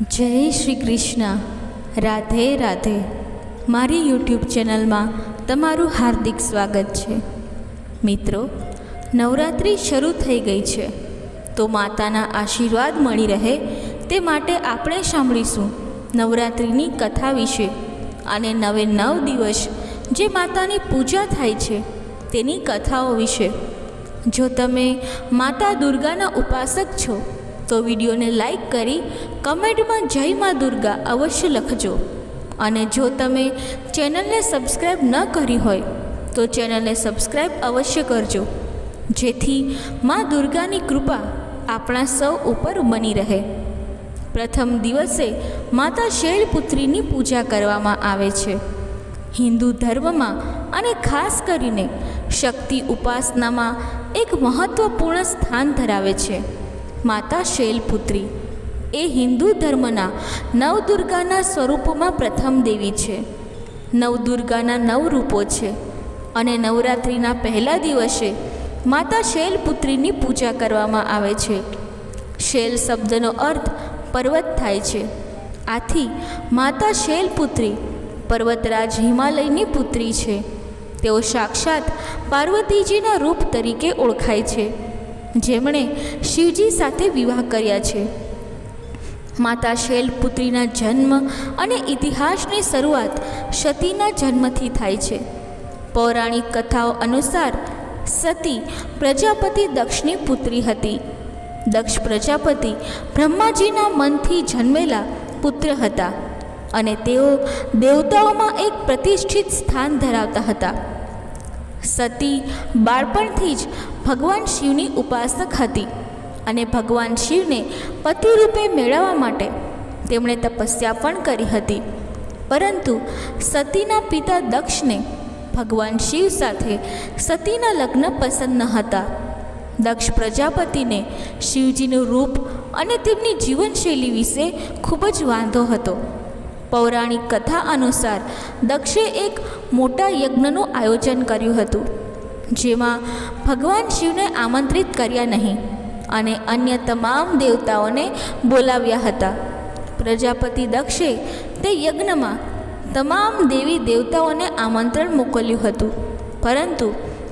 જય શ્રી કૃષ્ણ. રાધે રાધે. મારી યુટ્યુબ ચેનલમાં તમારું હાર્દિક સ્વાગત છે. મિત્રો, નવરાત્રિ શરૂ થઈ ગઈ છે, તો માતાના આશીર્વાદ મળી રહે તે માટે આપણે સાંભળીશું નવરાત્રિની કથા વિશે અને 9 દિવસ જે માતાની પૂજા થાય છે તેની કથાઓ વિશે. જો તમે માતા દુર્ગાના ઉપાસક છો તો વિડીયોને લાઈક કરી કમેન્ટમાં જય મા દુર્ગા અવશ્ય લખજો. અને જો તમે ચેનલને સબસ્ક્રાઈબ ન કરી હોય તો ચેનલને સબસ્ક્રાઈબ અવશ્ય કરજો, જેથી મા દુર્ગાની કૃપા આપણા સૌ ઉપર બની રહે. પ્રથમ દિવસે માતા શૈલપુત્રીની પૂજા કરવામાં આવે છે. હિન્દુ ધર્મમાં અને ખાસ કરીને શક્તિ ઉપાસનામાં એક મહત્વપૂર્ણ સ્થાન ધરાવે છે. માતા શૈલપુત્રી એ હિન્દુ ધર્મના નવદુર્ગાના સ્વરૂપોમાં પ્રથમ દેવી છે. નવદુર્ગાના 9 રૂપો છે અને નવરાત્રિના પહેલા દિવસે માતા શૈલપુત્રીની પૂજા કરવામાં આવે છે. શૈલ શબ્દનો અર્થ પર્વત થાય છે. આથી માતા શૈલપુત્રી પર્વતરાજ હિમાલયની પુત્રી છે. તેઓ સાક્ષાત પાર્વતીજીના રૂપ તરીકે ઓળખાય છે, જેમણે શિવજી સાથે વિવાહ કર્યા છે. માતા શૈલપુત્રીના જન્મ અને ઇતિહાસની શરૂઆત સતીના જન્મથી થાય છે. પૌરાણિક કથાઓ અનુસાર સતી પ્રજાપતિ દક્ષની પુત્રી હતી. દક્ષ પ્રજાપતિ બ્રહ્માજીના મનથી જન્મેલા પુત્ર હતા અને તેઓ દેવતાઓમાં એક પ્રતિષ્ઠિત સ્થાન ધરાવતા હતા. સતી બાળપણથી જ ભગવાન શિવની ઉપાસક હતી અને ભગવાન શિવને પતિ રૂપે મેળવવા માટે તેમણે તપસ્યા પણ કરી હતી. પરંતુ સતીના પિતા દક્ષને ભગવાન શિવ સાથે સતીના લગ્ન પસંદ ન હતા. દક્ષ પ્રજાપતિને શિવજીનું રૂપ અને તેમની જીવનશૈલી વિશે ખૂબ જ વાંધો હતો. પૌરાણિક કથા અનુસાર દક્ષે એક મોટા યજ્ઞનું આયોજન કર્યું હતું, જેમાં ભગવાન શિવને આમંત્રિત કર્યા નહીં અને અન્ય તમામ દેવતાઓને બોલાવ્યા હતા. પ્રજાપતિ દક્ષે તે યજ્ઞમાં તમામ દેવી દેવતાઓને આમંત્રણ મોકલ્યું હતું, પરંતુ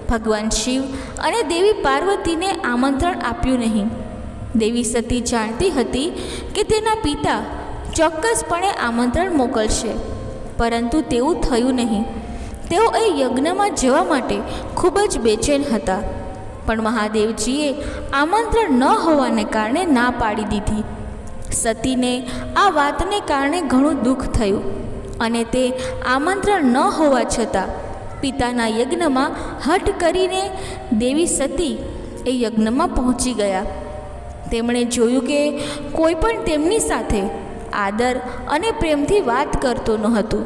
ભગવાન શિવ અને દેવી પાર્વતીને આમંત્રણ આપ્યું નહીં. દેવી સતી જાણતી હતી કે તેના પિતા ચોક્કસપણે આમંત્રણ મોકલશે, પરંતુ તેવું થયું નહીં. તેઓ એ યજ્ઞમાં જવા માટે ખૂબ જ બેચેન હતા, પણ મહાદેવજીએ આમંત્રણ ન હોવાને કારણે ના પાડી દીધી. સતીને આ વાતને કારણે ઘણું દુઃખ થયું અને તે આમંત્રણ ન હોવા છતાં પિતાના યજ્ઞમાં હઠ કરીને દેવી સતી એ યજ્ઞમાં પહોંચી ગયા. તેમણે જોયું કે કોઈ પણ તેમની સાથે આદર અને પ્રેમથી વાત કરતો ન હતું.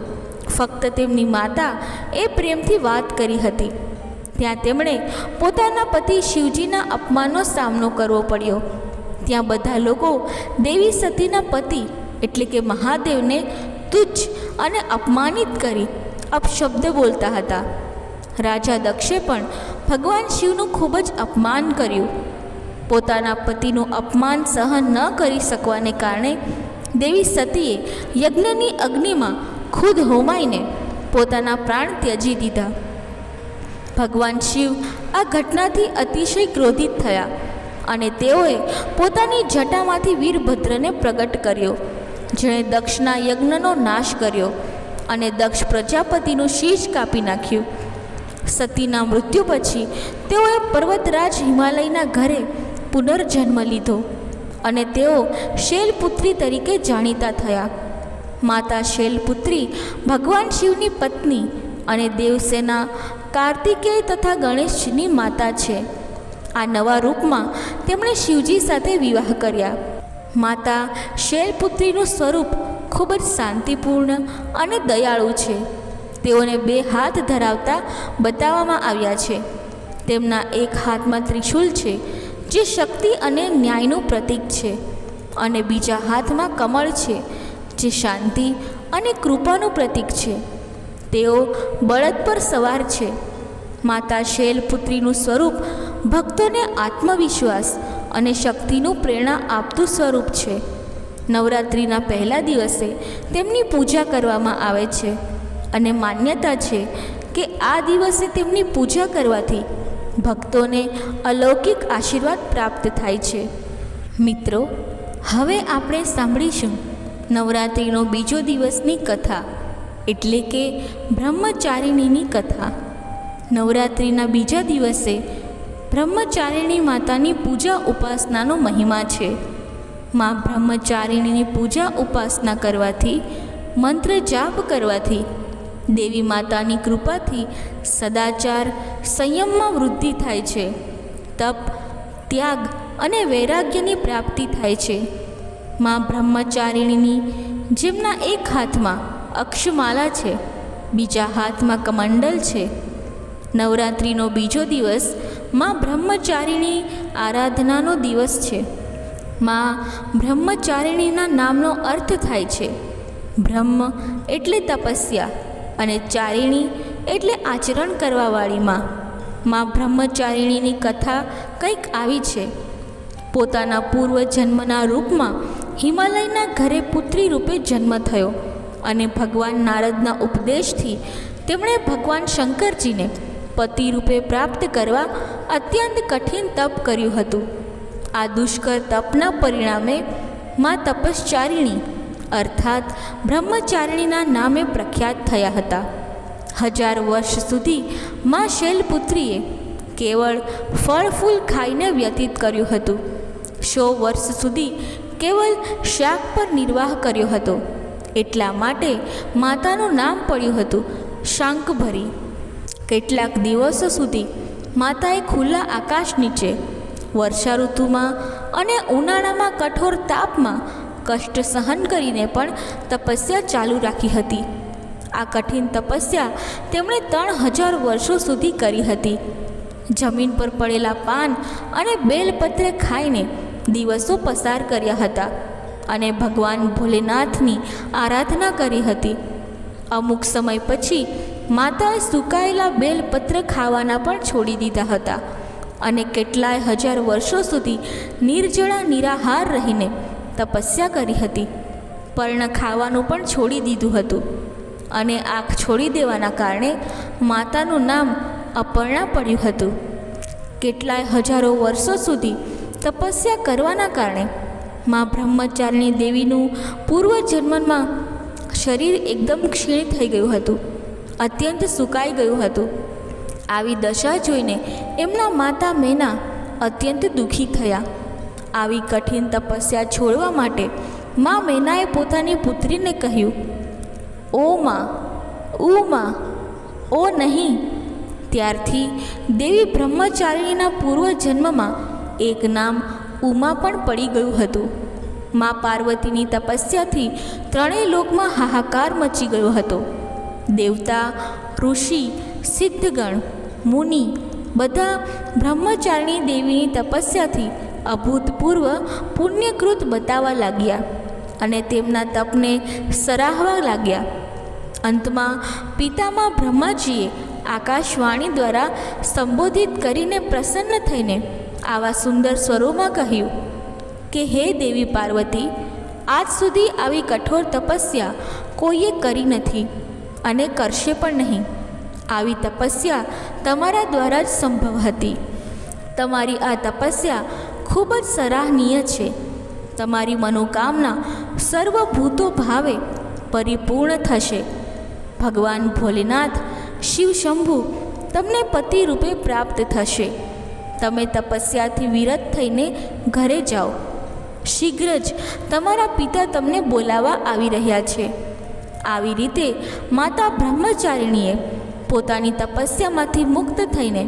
ફક્ત તેમની માતા એ પ્રેમથી વાત કરી હતી. ત્યાં તેમણે પોતાના પતિ શિવજીના અપમાનનો સામનો કરવો પડ્યો. ત્યાં બધા લોકો દેવી સતીના પતિ એટલે કે મહાદેવને તુચ્છ અને અપમાનિત કરી અપશબ્દ બોલતા હતા. રાજા દક્ષે પણ ભગવાન શિવનું ખૂબ જ અપમાન કર્યું. પોતાના પતિનું અપમાન સહન ન કરી શકવાને કારણે દેવી સતીએ યજ્ઞની અગ્નિમાં ખુદ હોમાઈને પોતાના પ્રાણ ત્યજી દીધા. ભગવાન શિવ આ ઘટનાથી અતિશય ક્રોધિત થયા અને તેઓએ પોતાની જટામાંથી વીરભદ્રને પ્રગટ કર્યો, જેણે દક્ષના યજ્ઞનો નાશ કર્યો અને દક્ષ પ્રજાપતિનું શીશ કાપી નાખ્યું. સતીના મૃત્યુ પછી તેઓએ પર્વતરાજ હિમાલયના ઘરે પુનર્જન્મ લીધો અને તેઓ શૈલપુત્રી તરીકે જાણીતા થયા. માતા શૈલપુત્રી ભગવાન શિવની પત્ની અને દેવસેના કાર્તિકેય તથા ગણેશજીની માતા છે. આ નવા રૂપમાં તેમણે શિવજી સાથે વિવાહ કર્યા. માતા શૈલપુત્રીનું સ્વરૂપ ખૂબ જ શાંતિપૂર્ણ અને દયાળુ છે. તેઓને 2 હાથ ધરાવતા બતાવવામાં આવ્યા છે. તેમના એક હાથમાં ત્રિશૂલ છે, જે શક્તિ અને ન્યાયનું પ્રતીક છે, અને બીજા હાથમાં કમળ છે, જે શાંતિ અને કૃપાનું પ્રતીક છે. તેઓ બળદ પર સવાર છે. માતા શૈલપુત્રીનું સ્વરૂપ ભક્તોને આત્મવિશ્વાસ અને શક્તિનું પ્રેરણા આપતું સ્વરૂપ છે. નવરાત્રિના પહેલા દિવસે તેમની પૂજા કરવામાં આવે છે અને માન્યતા છે કે આ દિવસે તેમની પૂજા કરવાથી ભક્તોને અલૌકિક આશીર્વાદ પ્રાપ્ત થાય છે. મિત્રો, હવે આપણે સાંભળીશું નવરાત્રિનો બીજો દિવસની કથા, એટલે કે બ્રહ્મચારિણીની કથા. નવરાત્રિના બીજા દિવસે બ્રહ્મચારિણી માતાની પૂજા ઉપાસનાનો મહિમા છે. માં બ્રહ્મચારિણીની પૂજા ઉપાસના કરવાથી, મંત્ર જાપ કરવાથી દેવી માતાની કૃપાથી સદાચાર, સંયમમાં વૃદ્ધિ થાય છે. તપ, ત્યાગ અને વૈરાગ્યની પ્રાપ્તિ થાય છે. માં બ્રહ્મચારિણીની જેમના એક હાથમાં અક્ષમાલા છે, બીજા હાથમાં કમંડલ છે. નવરાત્રિનો બીજો દિવસ માં બ્રહ્મચારિણી આરાધનાનો દિવસ છે. માં બ્રહ્મચારિણીના નામનો અર્થ થાય છે બ્રહ્મ એટલે તપસ્યા અને ચારિણી એટલે આચરણ કરવાવાળી માં. માં બ્રહ્મચારિણીની કથા કંઈક આવી છે. પોતાના પૂર્વજન્મના રૂપમાં હિમાલયના ઘરે પુત્રી રૂપે જન્મ થયો અને ભગવાન નારદના ઉપદેશથી તેમણે ભગવાન શંકરજીને પતિ રૂપે પ્રાપ્ત કરવા અત્યંત કઠિન તપ કર્યું હતું. આ દુષ્કર તપના પરિણામે માં તપશ્ચારિણી અર્થાત બ્રહ્મચારિણીના નામે પ્રખ્યાત થયા હતા. 1000 વર્ષ સુધી માં શૈલપુત્રીએ કેવળ ફળ ફૂલ ખાઈને વ્યતીત કર્યું હતું. 100 વર્ષ સુધી કેવળ શાક પર નિર્વાહ કર્યો હતો. એટલા માટે માતાનું નામ પડ્યું હતું શાંકભરી. કેટલાક દિવસો સુધી માતાએ ખુલ્લા આકાશ નીચે, વર્ષા ઋતુમાં અને ઉનાળામાં કઠોર તાપમાં કષ્ટ સહન કરીને પણ તપસ્યા ચાલુ રાખી હતી. આ કઠિન તપસ્યા તેમણે 3000 વર્ષો સુધી કરી હતી. જમીન પર પડેલા પાન અને બેલપત્ર ખાઈને દિવસો પસાર કર્યા હતા અને ભગવાન ભોલેનાથની આરાધના કરી હતી. અમુક સમય પછી માતાએ સુકાયેલા બેલપત્ર ખાવાના પણ છોડી દીધા હતા અને કેટલાય હજાર વર્ષો સુધી નિર્જળા નિરાહાર રહીને તપસ્યા કરી હતી. પર્ણ ખાવાનું પણ છોડી દીધું હતું અને આંખ છોડી દેવાના કારણે માતાનું નામ અપર્ણા પડ્યું હતું. કેટલાય હજારો વર્ષો સુધી તપસ્યા કરવાના કારણે માં બ્રહ્મચારિણી દેવીનું પૂર્વજન્મમાં શરીર એકદમ ક્ષીણ થઈ ગયું હતું, અત્યંત સુકાઈ ગયું હતું. આવી દશા જોઈને એમના માતા મેના અત્યંત દુઃખી થયા. આવી કઠિન તપસ્યા છોડવા માટે માં મેનાએ પોતાની પુત્રીને કહ્યું, ઓ માં, ઓ નહીં. ત્યારથી દેવી બ્રહ્મચારિણીના પૂર્વજન્મમાં એક નામ ઉમા પણ પડી ગયું હતું. માં પાર્વતીની તપસ્યાથી ત્રણેય લોકમાં હાહાકાર મચી ગયો હતો. દેવતા, ઋષિ, સિદ્ધગણ, મુનિ બધા બ્રહ્મચારિણી દેવીની તપસ્યાથી અભૂતપૂર્વ પુણ્યકૃત બતાવવા લાગ્યા અને તેમના તપને સરાહવા લાગ્યા. અંતમાં પિતામહ બ્રહ્માજીએ આકાશવાણી દ્વારા સંબોધિત કરીને પ્રસન્ન થઈને આવા સુંદર સ્વરોમાં કહ્યું કે હે દેવી પાર્વતી, આજ સુધી આવી કઠોર તપસ્યા કોઈએ કરી નથી અને કરશે પણ નહીં. આવી તપસ્યા તમારા દ્વારા જ સંભવ હતી. તમારી આ તપસ્યા ખૂબ જ સરાહનીય છે. તમારી મનોકામના સર્વભૂતો ભાવે પરિપૂર્ણ થશે. ભગવાન ભોલેનાથ, શિવ શંભુ તમને પતિ રૂપે પ્રાપ્ત થશે. તમે તપસ્યાથી વિરત થઈને ઘરે જાઓ. શીઘ્ર જ તમારા પિતા તમને બોલાવવા આવી રહ્યા છે. આવી રીતે માતા બ્રહ્મચારિણીએ પોતાની તપસ્યામાંથી મુક્ત થઈને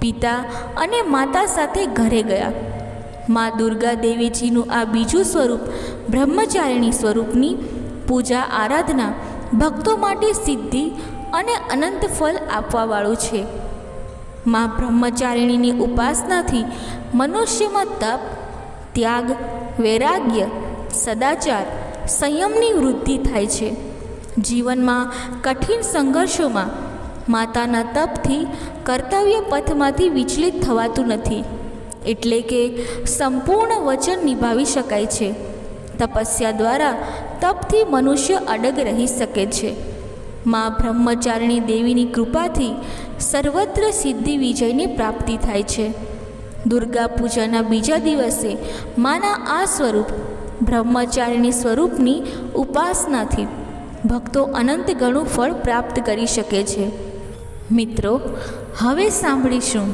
પિતા અને માતા સાથે ઘરે ગયા. મા દુર્ગા દેવીજીનું આ બીજું સ્વરૂપ બ્રહ્મચારિણી સ્વરૂપની પૂજા આરાધના ભક્તો માટે સિદ્ધિ અને અનંત ફળ આપવાવાળું છે. મા બ્રહ્મચારિણીની ઉપાસનાથી મનુષ્યમાં તપ, ત્યાગ, વૈરાગ્ય, સદાચાર, સંયમની વૃદ્ધિ થાય છે. જીવનમાં કઠિન સંઘર્ષોમાં માતાના તપથી કર્તવ્ય પથમાંથી વિચલિત થવાતું નથી, એટલે કે સંપૂર્ણ વચન નિભાવી શકાય છે. તપસ્યા દ્વારા તપથી મનુષ્ય અડગ રહી શકે છે. મા બ્રહ્મચારિણી દેવીની કૃપાથી સર્વત્ર સિદ્ધિ વિજયની પ્રાપ્તિ થાય છે. દુર્ગા પૂજાના બીજા દિવસે માના આ સ્વરૂપ બ્રહ્મચારિણી સ્વરૂપની ઉપાસનાથી ભક્તો અનંત ગણું ફળ પ્રાપ્ત કરી શકે છે. મિત્રો, હવે સાંભળીશું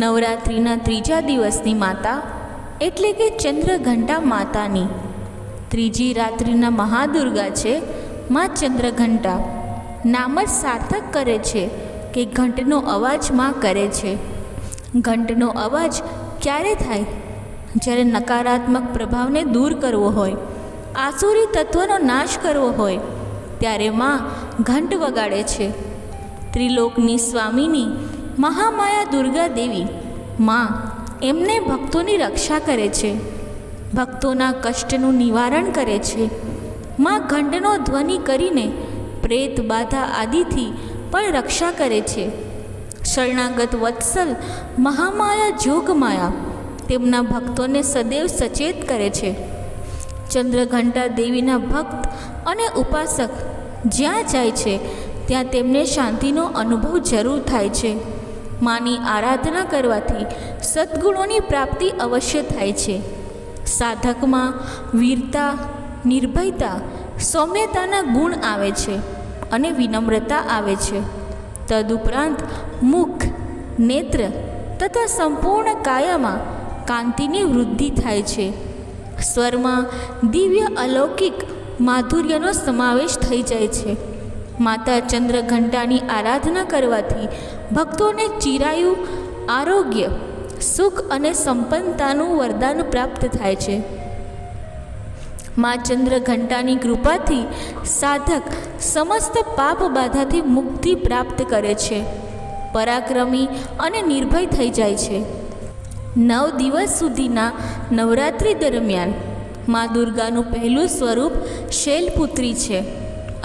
નવરાત્રિના ત્રીજા દિવસની માતા એટલે કે ચંદ્રઘંટા માતાની. ત્રીજી રાત્રિના મહાદુર્ગા છે મા ચંદ્રઘંટા. નામ જ સાર્થક કરે છે કે ઘંટનો અવાજ માં કરે છે. ઘંટનો અવાજ ક્યારે થાય? જ્યારે નકારાત્મક પ્રભાવને દૂર કરવો હોય, આસુરી તત્વનો નાશ કરવો હોય, ત્યારે માં ઘંટ વગાડે છે. ત્રિલોકની સ્વામીની મહામાયા દુર્ગા દેવી માં એમને ભક્તોની રક્ષા કરે છે, ભક્તોના કષ્ટનું નિવારણ કરે છે. માં ઘંટનો ધ્વનિ કરીને પ્રેત બાધા આદિથી પણ રક્ષા કરે છે. શરણાગત વત્સલ મહામાયા જોગમાયા તેમના ભક્તોને સદૈવ સચેત કરે છે. ચંદ્રઘંટા દેવીના ભક્ત અને ઉપાસક જ્યાં જાય છે ત્યાં તેમને શાંતિનો અનુભવ જરૂર થાય છે. માની આરાધના કરવાથી સદ્ગુણોની પ્રાપ્તિ અવશ્ય થાય છે. સાધકમાં વીરતા, નિર્ભયતા, સૌમ્યતાના ગુણ આવે છે અને વિનમ્રતા આવે છે. તદુપરાંત મુખ, નેત્ર તથા સંપૂર્ણ કાયામાં કાંતિની વૃદ્ધિ થાય છે. સ્વરમાં દિવ્ય અલૌકિક માધુર્યનો સમાવેશ થઈ જાય છે. માતા ચંદ્રઘંટાની આરાધના કરવાથી ભક્તોને ચિરાયુ, આરોગ્ય, સુખ અને સંપન્નતાનું વરદાન પ્રાપ્ત થાય છે. મા ચંદ્રઘંટાની કૃપાથી સાધક સમસ્ત પાપ બાધાથી મુક્તિ પ્રાપ્ત કરે છે, પરાક્રમી અને નિર્ભય થઈ જાય છે. 9 દિવસ સુધીના નવરાત્રિ દરમિયાન મા દુર્ગાનું પહેલું સ્વરૂપ શૈલપુત્રી છે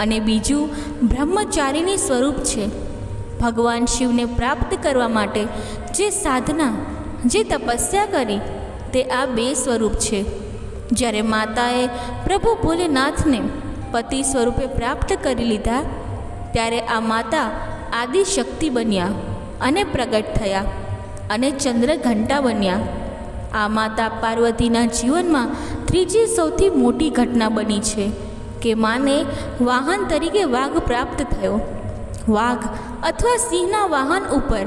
અને બીજું બ્રહ્મચારિણી સ્વરૂપ છે. ભગવાન શિવને પ્રાપ્ત કરવા માટે જે સાધના, જે તપસ્યા કરી તે આ 2 સ્વરૂપ છે. જ્યારે માતાએ પ્રભુ ભોલેનાથને પતિ સ્વરૂપે પ્રાપ્ત કરી લીધા ત્યારે આ માતા આદિશક્તિ બન્યા અને પ્રગટ થયા અને ચંદ્રઘંટા બન્યા. આ માતા પાર્વતીના જીવનમાં ત્રીજી સૌથી મોટી ઘટના બની છે કે માને વાહન તરીકે વાઘ પ્રાપ્ત થયો. વાઘ અથવા સિંહના વાહન ઉપર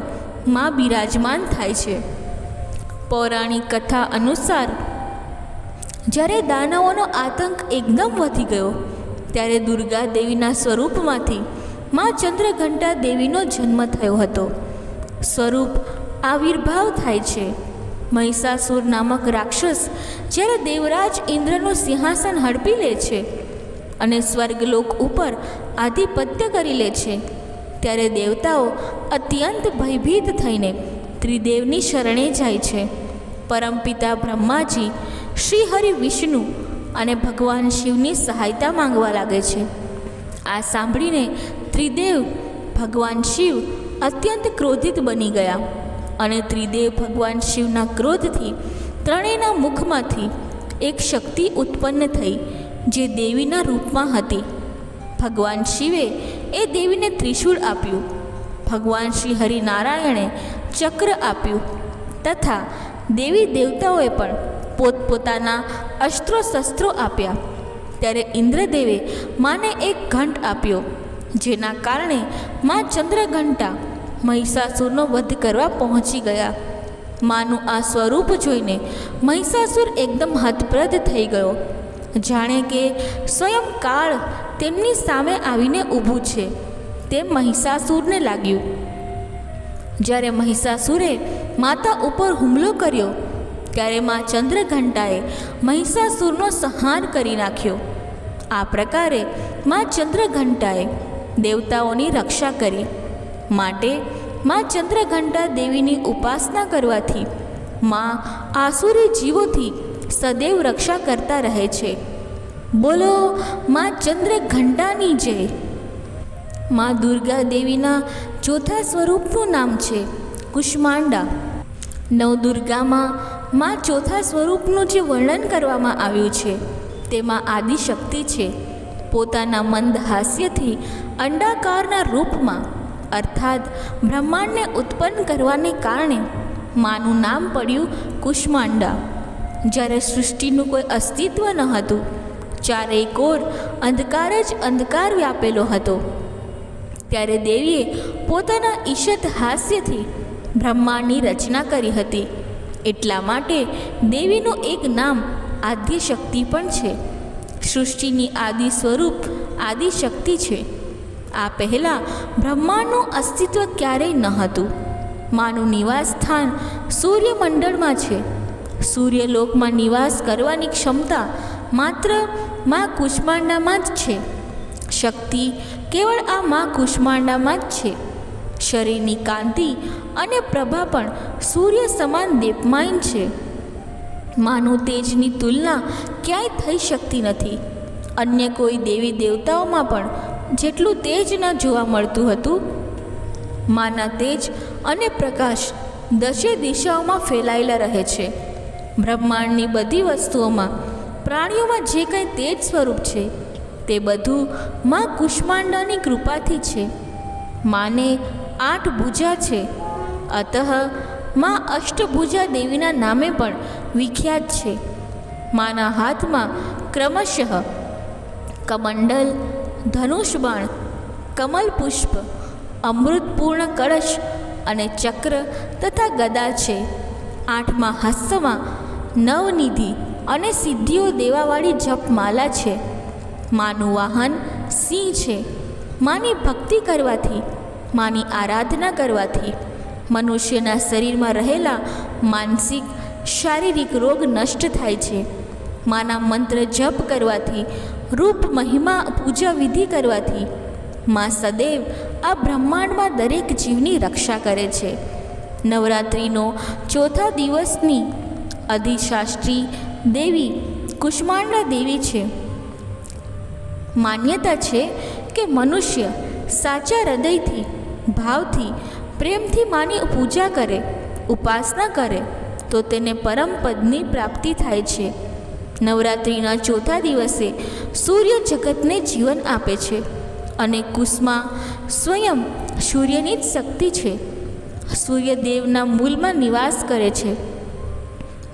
મા બિરાજમાન થાય છે. પૌરાણિક કથા અનુસાર જ્યારે દાનવોનો આતંક એકદમ વધી ગયો ત્યારે દુર્ગા દેવીના સ્વરૂપમાંથી મા ચંદ્રઘંટા દેવીનો જન્મ થયો હતો. સ્વરૂપ આવિર્ભાવ થાય છે. મહિષાસુર નામક રાક્ષસ જ્યારે દેવરાજ ઇન્દ્રનું સિંહાસન હડપી લે છે અને સ્વર્ગલોક ઉપર આધિપત્ય કરી લે છે ત્યારે દેવતાઓ અત્યંત ભયભીત થઈને ત્રિદેવની શરણે જાય છે. પરમપિતા બ્રહ્માજી, શ્રી હરિ વિષ્ણુ અને ભગવાન શિવની સહાયતા માંગવા લાગે છે. આ સાંભળીને ત્રિદેવ ભગવાન શિવ અત્યંત ક્રોધિત બની ગયા અને ત્રિદેવ ભગવાન શિવના ક્રોધથી ત્રણેયના મુખમાંથી એક શક્તિ ઉત્પન્ન થઈ જે દેવીના રૂપમાં હતી. ભગવાન શિવે એ દેવીને ત્રિશૂળ આપ્યું, ભગવાન શ્રી હરિનારાયણે ચક્ર આપ્યું તથા દેવી દેવતાઓએ પણ પોતપોતાના અસ્ત્રો શસ્ત્રો આપ્યા. ત્યારે ઇન્દ્રદેવે માને એક ઘંટ આપ્યો જેના કારણે મા ચંદ્રઘંટા મહિષાસુરનો વધ કરવા પહોંચી ગયા. માનું આ સ્વરૂપ જોઈને મહિષાસુર એકદમ હતપ્રદ થઈ ગયો, જાણે કે સ્વયં કાળ તેમની સામે આવીને ઊભું છે તેમ મહિષાસુરને લાગ્યું. જ્યારે મહિષાસુરે માતા ઉપર હુમલો કર્યો ત્યારે મા ચંદ્રઘંટાએ મહિષાસુરનો સંહાર કરી નાખ્યો. આ પ્રકારે મા ચંદ્રઘંટાએ દેવતાઓની રક્ષા કરી. માટે મા ચંદ્રઘંટા દેવીની ઉપાસના કરવાથી મા આસુરી જીવોથી સદૈવ રક્ષા કરતા રહે છે. બોલો મા ચંદ્રઘંટાની જય. મા દુર્ગા દેવીના ચોથા સ્વરૂપનું નામ છે કુષ્માંડા. નવદુર્ગામાં મા ચોથા સ્વરૂપનું જે વર્ણન કરવામાં આવ્યું છે તેમાં આદિશક્તિ છે. પોતાના મંદ હાસ્યથી અંડાકારના રૂપમાં અર્થાત બ્રહ્માંડને ઉત્પન્ન કરવાને કારણે માનું નામ પડ્યું કુષ્માંડા. જ્યારે સૃષ્ટિનું કોઈ અસ્તિત્વ ન હતું, ચારેય કોર અંધકાર જ અંધકાર વ્યાપેલો હતો, ત્યારે દેવીએ પોતાના ઈશત હાસ્યથી બ્રહ્માંડની રચના કરી હતી. એટલા માટે દેવીનું એક નામ આદ્યશક્તિ પણ છે. સૃષ્ટિની આદિ સ્વરૂપ આદિશક્તિ છે. આ પહેલાં બ્રહ્માંડનું અસ્તિત્વ ક્યારેય ન હતું. માનું નિવાસ સ્થાન સૂર્યમંડળમાં છે. સૂર્યલોકમાં નિવાસ કરવાની ક્ષમતા માત્ર મા કુષ્માંડામાં જ છે. શક્તિ કેવળ આ મા કુષ્માંડામાં જ છે. શરીરની કાંતિ અને પ્રભા પણ સૂર્ય સમાન દેપમાન છે. માનું તેજની તુલના ક્યાંય થઈ શકતી નથી. અન્ય કોઈ દેવી દેવતાઓમાં પણ જેટલું તેજ ન જોવા મળતું હતું. માના તેજ અને પ્રકાશ દશે દિશાઓમાં ફેલાયેલા રહે છે. બ્રહ્માંડની બધી વસ્તુઓમાં, પ્રાણીઓમાં જે કંઈ તેજ સ્વરૂપ છે તે બધું મા કુષ્માંડાની કૃપાથી છે. માને 8 ભુજા છે. અતઃ મા અષ્ટભુજા દેવીના નામે પણ વિખ્યાત છે. માના હાથમાં ક્રમશઃ કમંડલ, ધનુષબાણ, કમલ પુષ્પ, અમૃતપૂર્ણ કળશ અને ચક્ર તથા ગદા છે. 8મા હસ્તમાં નવનિધિ અને સિદ્ધિઓ દેવાવાળી જપમાલા છે. માનું વાહન સિંહ છે. માની ભક્તિ કરવાથી, માની આરાધના કરવાથી મનુષ્યના શરીરમાં રહેલા માનસિક શારીરિક રોગ નષ્ટ થાય છે. માના મંત્ર જપ કરવાથી, રૂપ મહિમા પૂજા વિધિ કરવાથી મા સદૈવ આ બ્રહ્માંડમાં દરેક જીવની રક્ષા કરે છે. નવરાત્રિનો ચોથા દિવસની અધિશાસ્ત્રી દેવી કુષ્માંડા દેવી છે. માન્યતા છે કે મનુષ્ય સાચા હૃદયથી, ભાવથી, પ્રેમથી માની પૂજા કરે, ઉપાસના કરે તો તેને પરમ પદની પ્રાપ્તિ થાય છે. નવરાત્રિના ચોથા દિવસે સૂર્ય જગતને જીવન આપે છે અને કુષ્મા સ્વયં સૂર્યની જ શક્તિ છે. સૂર્યદેવના મૂલમાં નિવાસ કરે છે.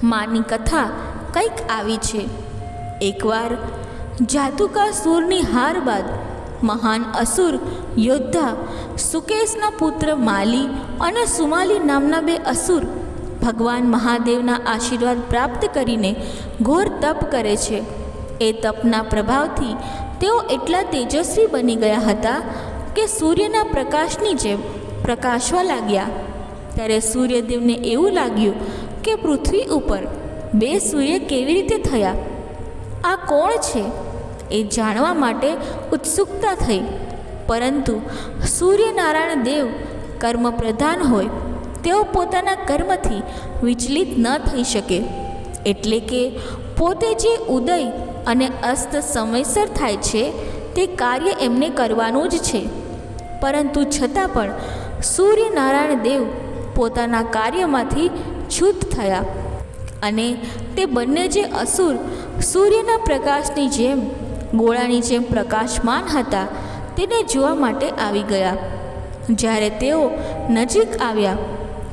માની કથા કંઈક આવી છે. એકવાર જાતુકાસુરની હાર બાદ મહાન અસુર યોદ્ધા સુકેશના પુત્ર માલી અને સુમાલી નામના 2 અસુર ભગવાન મહાદેવના આશીર્વાદ પ્રાપ્ત કરીને ઘોર તપ કરે છે. એ તપના પ્રભાવથી તેઓ એટલા તેજસ્વી બની ગયા હતા કે સૂર્યના પ્રકાશની જેમ પ્રકાશવા લાગ્યા. ત્યારે સૂર્યદેવને એવું લાગ્યું કે પૃથ્વી ઉપર 2 સૂર્ય કેવી રીતે થયા? આ કોણ છે? એ જાણવા માટે ઉત્સુકતા થઈ. પરંતુ સૂર્યનારાયણ દેવ કર્મ પ્રધાન હોય, તેઓ પોતાના કર્મથી વિચલિત ન થઈ શકે. એટલે કે પોતે જે ઉદય અને અસ્ત સમયસર થાય છે તે કાર્ય એમને કરવાનું જ છે. પરંતુ છતાં પણ સૂર્યનારાયણ દેવ પોતાના કાર્યમાંથી છૂટ થયા અને તે બંને જે અસુર સૂર્યના પ્રકાશની જેમ, ગોળાની જેમ પ્રકાશમાન હતા તેને જોવા માટે આવી ગયા. જ્યારે તેઓ નજીક આવ્યા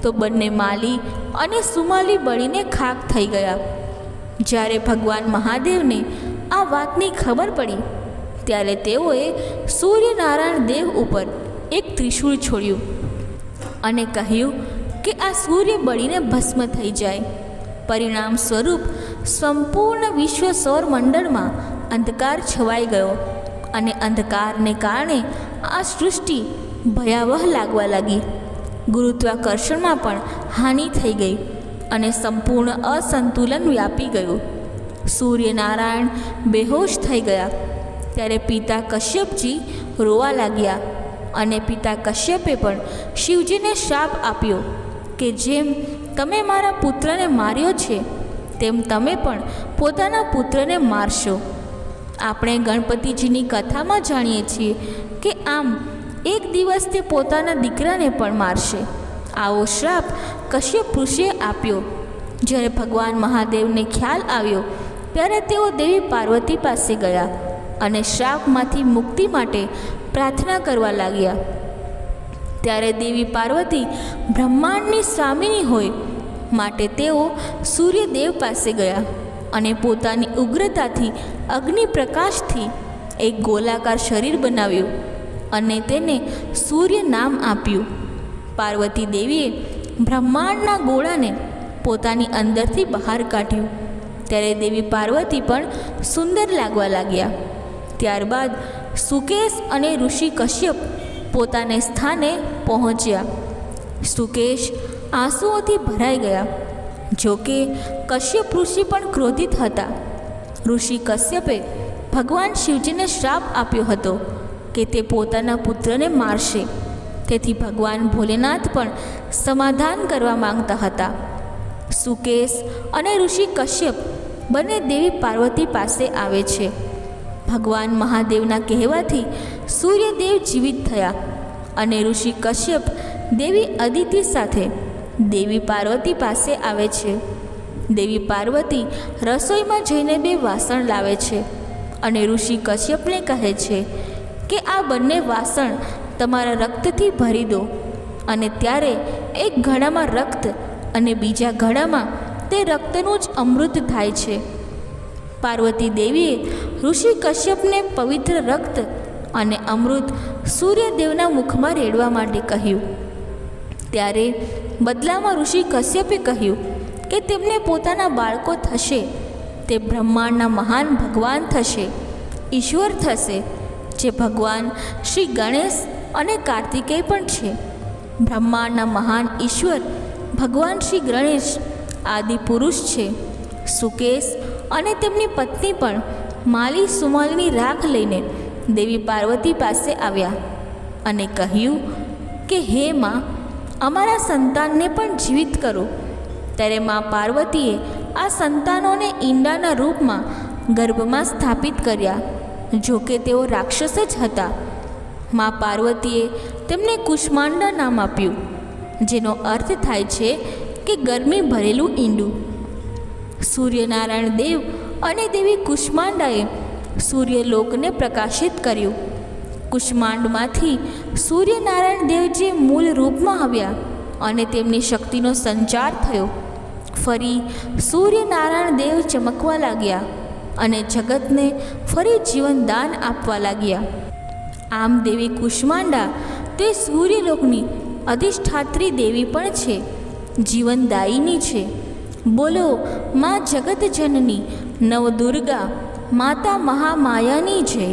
તો બંને માલી અને સુમાલી બળીને ખાક થઈ ગયા. જ્યારે ભગવાન મહાદેવને આ વાતની ખબર પડી ત્યારે તેઓએ સૂર્યનારાયણ દેવ ઉપર એક ત્રિશૂળ છોડ્યું અને કહ્યું કે આ સૂર્ય બળીને ભસ્મ થઈ જાય. પરિણામ સ્વરૂપ સંપૂર્ણ વિશ્વ સૌરમંડળમાં અંધકાર છવાઈ ગયો અને અંધકારને કારણે આ સૃષ્ટિ ભયાવહ લાગવા લાગી. ગુરુત્વાકર્ષણમાં પણ હાનિ થઈ ગઈ અને સંપૂર્ણ અસંતુલન વ્યાપી ગયું. સૂર્યનારાયણ બેહોશ થઈ ગયા. ત્યારે પિતા કશ્યપજી રોવા લાગ્યા અને પિતા કશ્યપે પણ શિવજીને શાપ આપ્યો કે જેમ તમે મારા પુત્રને માર્યો છે તેમ તમે પણ પોતાના પુત્રને મારશો. આપણે ગણપતિજીની કથામાં જાણીએ છીએ કે આમ એક દિવસ તે પોતાના દીકરાને પણ મારશે. આવો શ્રાપ કશ્યપ ઋષિએ આપ્યો. જ્યારે ભગવાન મહાદેવને ખ્યાલ આવ્યો ત્યારે તેઓ દેવી પાર્વતી પાસે ગયા અને શ્રાપમાંથી મુક્તિ માટે પ્રાર્થના કરવા લાગ્યા. ત્યારે દેવી પાર્વતી બ્રહ્માંડની સ્વામિની હોય માટે તેઓ સૂર્યદેવ પાસે ગયા અને પોતાની ઉગ્રતાથી અગ્નિ પ્રકાશથી એક ગોલાકાર શરીર બનાવ્યું અને તેને સૂર્ય નામ આપ્યું. પાર્વતી દેવીએ બ્રહ્માંડના ગોળાને પોતાની અંદરથી બહાર કાઢ્યું. ત્યારે દેવી પાર્વતી પણ સુંદર લાગવા લાગ્યા. ત્યારબાદ સુકેશ અને ઋષિ કશ્યપ પોતાને સ્થાને પહોંચ્યા. સુકેશ આંસુઓથી ભરાઈ ગયા. જોકે કશ્યપ ઋષિ પણ ક્રોધિત હતા. ઋષિ કશ્યપે ભગવાન શિવજીને શ્રાપ આપ્યો હતો કે તે પોતાના પુત્રને મારશે. તેથી ભગવાન ભોલેનાથ પણ સમાધાન કરવા માંગતા હતા. સુકેશ અને ઋષિ કશ્યપ બંને દેવી પાર્વતી પાસે આવે છે. ભગવાન મહાદેવના કહેવાથી સૂર્યદેવ જીવિત થયા અને ઋષિ કશ્યપ દેવી અદિતિ સાથે દેવી પાર્વતી પાસે આવે છે. દેવી પાર્વતી રસોઈમાં જઈને 2 વાસણ લાવે છે અને ઋષિ કશ્યપને કહે છે કે આ બંને વાસણ તમારા રક્તથી ભરી દો. અને ત્યારે એક ઘડામાં રક્ત અને બીજા ઘડામાં તે રક્તનું જ અમૃત થાય છે. પાર્વતી દેવીએ ઋષિ કશ્યપને પવિત્ર રક્ત અને અમૃત સૂર્યદેવના મુખમાં રેડવા માટે કહ્યું. ત્યારે બદલામાં ઋષિ કશ્યપે કહ્યું કે તેમને પોતાના બાળકો થશે. તે બ્રહ્માંડના મહાન ભગવાન થશે, ઈશ્વર થશે, જે ભગવાન શ્રી ગણેશ અને કાર્તિકેય પણ છે. બ્રહ્માંડના મહાન ઈશ્વર ભગવાન શ્રી ગણેશ આદિ પુરુષ છે. સુકેશ અને તેમની પત્ની પણ માલી સુમાલીની રાખ લઈને દેવી પાર્વતી પાસે આવ્યા અને કહ્યું કે હે માં, અમારા સંતાનને પણ જીવિત કરો. ત્યારે માં પાર્વતીએ આ સંતાનોને ઈંડાના રૂપમાં ગર્ભમાં સ્થાપિત કર્યા. જોકે તેઓ રાક્ષસ જ હતા. માં પાર્વતીએ તેમને કુષ્માંડા નામ આપ્યું, જેનો અર્થ થાય છે કે ગરમી ભરેલું ઈંડું. સૂર્યનારાયણ દેવ અને દેવી કુષ્માંડાએ સૂર્યલોકને પ્રકાશિત કર્યું. કુષ્માંડમાંથી સૂર્યનારાયણ દેવ જે મૂળ રૂપમાં આવ્યા અને તેમની શક્તિનો સંચાર થયો. ફરી સૂર્યનારાયણ દેવ ચમકવા લાગ્યા અને જગતને ફરી જીવનદાન આપવા લાગ્યા. આમ દેવી કુષ્માંડા તે સૂર્યલોકની અધિષ્ઠાત્રી દેવી પણ છે, જીવનદાયિની છે. બોલો માં જગતજનની નવદુર્ગા માતા મહામાયાની જય.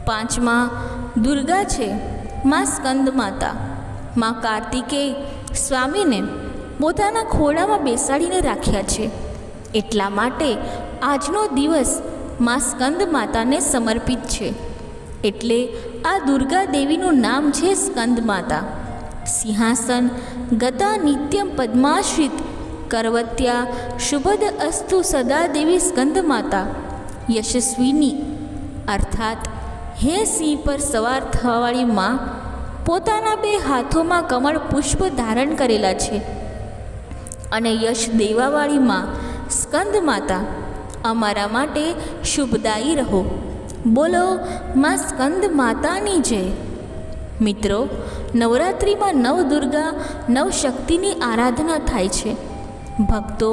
5મા દુર્ગા છે માં સ્કંદ માતા. માં કાર્તિકેય સ્વામીને પોતાના ખોળામાં બેસાડીને રાખ્યા છે. એટલા માટે આજનો દિવસ માં સ્કંદ માતાને સમર્પિત છે. એટલે આ દુર્ગા દેવીનું નામ છે સ્કંદ માતા. સિંહાસન ગદા નિત્યમ પદ્માશ્રિત કરવત્યા શુભદ અસ્તુ સદા દેવી સ્કંદ માતા યશસ્વીની. અર્થાત હે સિંહ પર સવાર થવાવાળી માં પોતાના 2 હાથોમાં કમળ પુષ્પ ધારણ કરેલા છે. અને યશ દેવાવાળી માં સ્કંદ માતા અમારા માટે શુભદાયી રહો. બોલો માં સ્કંદ માતાની જય. મિત્રો, નવરાત્રિમાં નવદુર્ગા નવશક્તિની આરાધના થાય છે. ભક્તો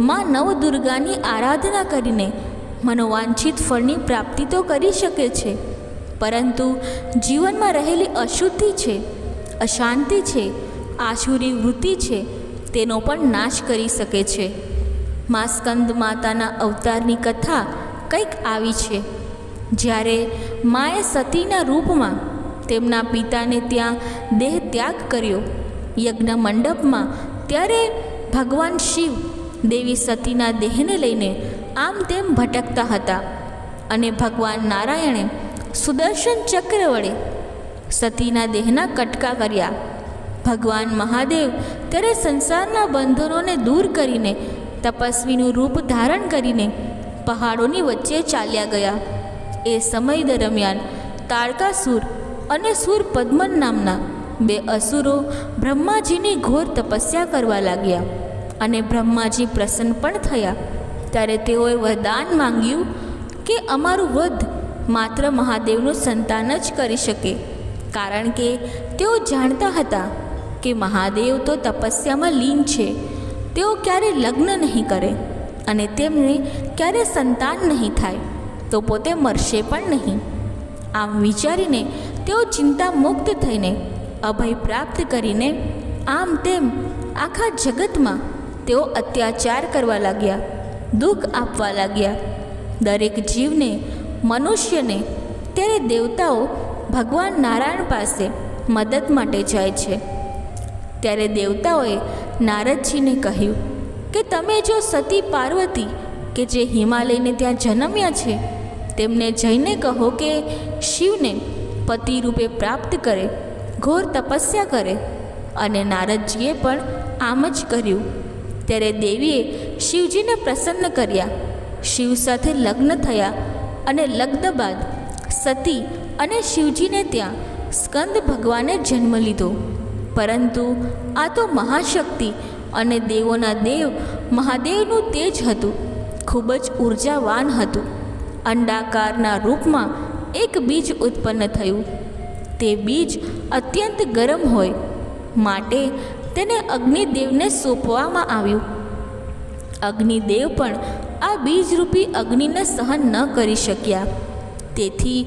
માં નવદુર્ગાની આરાધના કરીને મનોવાંછિત ફળની પ્રાપ્તિ તો કરી શકે છે, પરંતુ જીવનમાં રહેલી અશુદ્ધિ છે, અશાંતિ છે, આસુરી વૃત્તિ છે, તેનો પણ નાશ કરી શકે છે. માં સ્કંદ માતાના અવતારની કથા કંઈક આવી છે. જ્યારે માએ સતીના રૂપમાં તેમના પિતાને ત્યાં દેહ ત્યાગ કર્યો યજ્ઞ મંડપમાં, ત્યારે ભગવાન શિવ દેવી સતીના દેહને લઈને આમ તેમ ભટકતા હતા અને ભગવાન નારાયણે સુદર્શન ચક્ર વડે સતીના દેહના કટકા કર્યા. ભગવાન મહાદેવ ત્યારે સંસારના બંધનોને દૂર કરીને તપસ્વીનું રૂપ ધારણ કરીને પહાડોની વચ્ચે ચાલ્યા ગયા. એ સમય દરમિયાન તારકાસુર અને સુર પદ્મન નામના 2 અસુરો બ્રહ્માજીની ઘોર તપસ્યા કરવા લાગ્યા અને બ્રહ્માજી પ્રસન્ન પણ થયા. ત્યારે તેઓએ વરદાન માંગ્યું કે અમારું વધ માત્ર મહાદેવનું સંતાન જ કરી શકે, કારણ કે તેઓ જાણતા હતા કે મહાદેવ તો તપસ્યામાં લીન છે. તેઓ ક્યારે લગ્ન નહીં કરે અને તેમને ક્યારે સંતાન નહીં થાય તો પોતે મરશે પણ નહીં. આમ વિચારીને તેઓ ચિંતા મુક્ત થઈને અભય પ્રાપ્ત કરીને આમ તેમ આખા જગતમાં તેઓ અત્યાચાર કરવા લાગ્યા, દુઃખ આપવા લાગ્યા. દરેક જીવને, મનુષ્યને. ત્યારે દેવતાઓ ભગવાન નારાયણ પાસે મદદ માટે જાય છે. ત્યારે દેવતાઓએ નારદજીને કહ્યું કે તમે જો સતી પાર્વતી કે જે હિમાલયને ત્યાં જન્મ્યા છે તેમને જઈને કહો કે શિવને પતિ રૂપે પ્રાપ્ત કરે, ઘોર તપસ્યા કરે. અને નારદજીએ પણ આમ જ કર્યું. ત્યારે દેવીએ શિવજીને પ્રસન્ન કર્યા, શિવ સાથે લગ્ન થયા અને લગ્ન બાદ સતી અને શિવજીને ત્યાં સ્કંદ ભગવાને જન્મ લીધો. પરંતુ આ તો મહાશક્તિ અને દેવોના દેવ મહાદેવનું તેજ હતું, ખૂબ જ ઉર્જાવાન હતું. અંડાકારના રૂપમાં એક બીજ ઉત્પન્ન થયું. તે બીજ અત્યંત ગરમ હોય માટે તેને અગ્નિદેવને સોંપવામાં આવ્યું. અગ્નિદેવ પણ આ બીજરૂપી અગ્નિને સહન ન કરી શક્યા, તેથી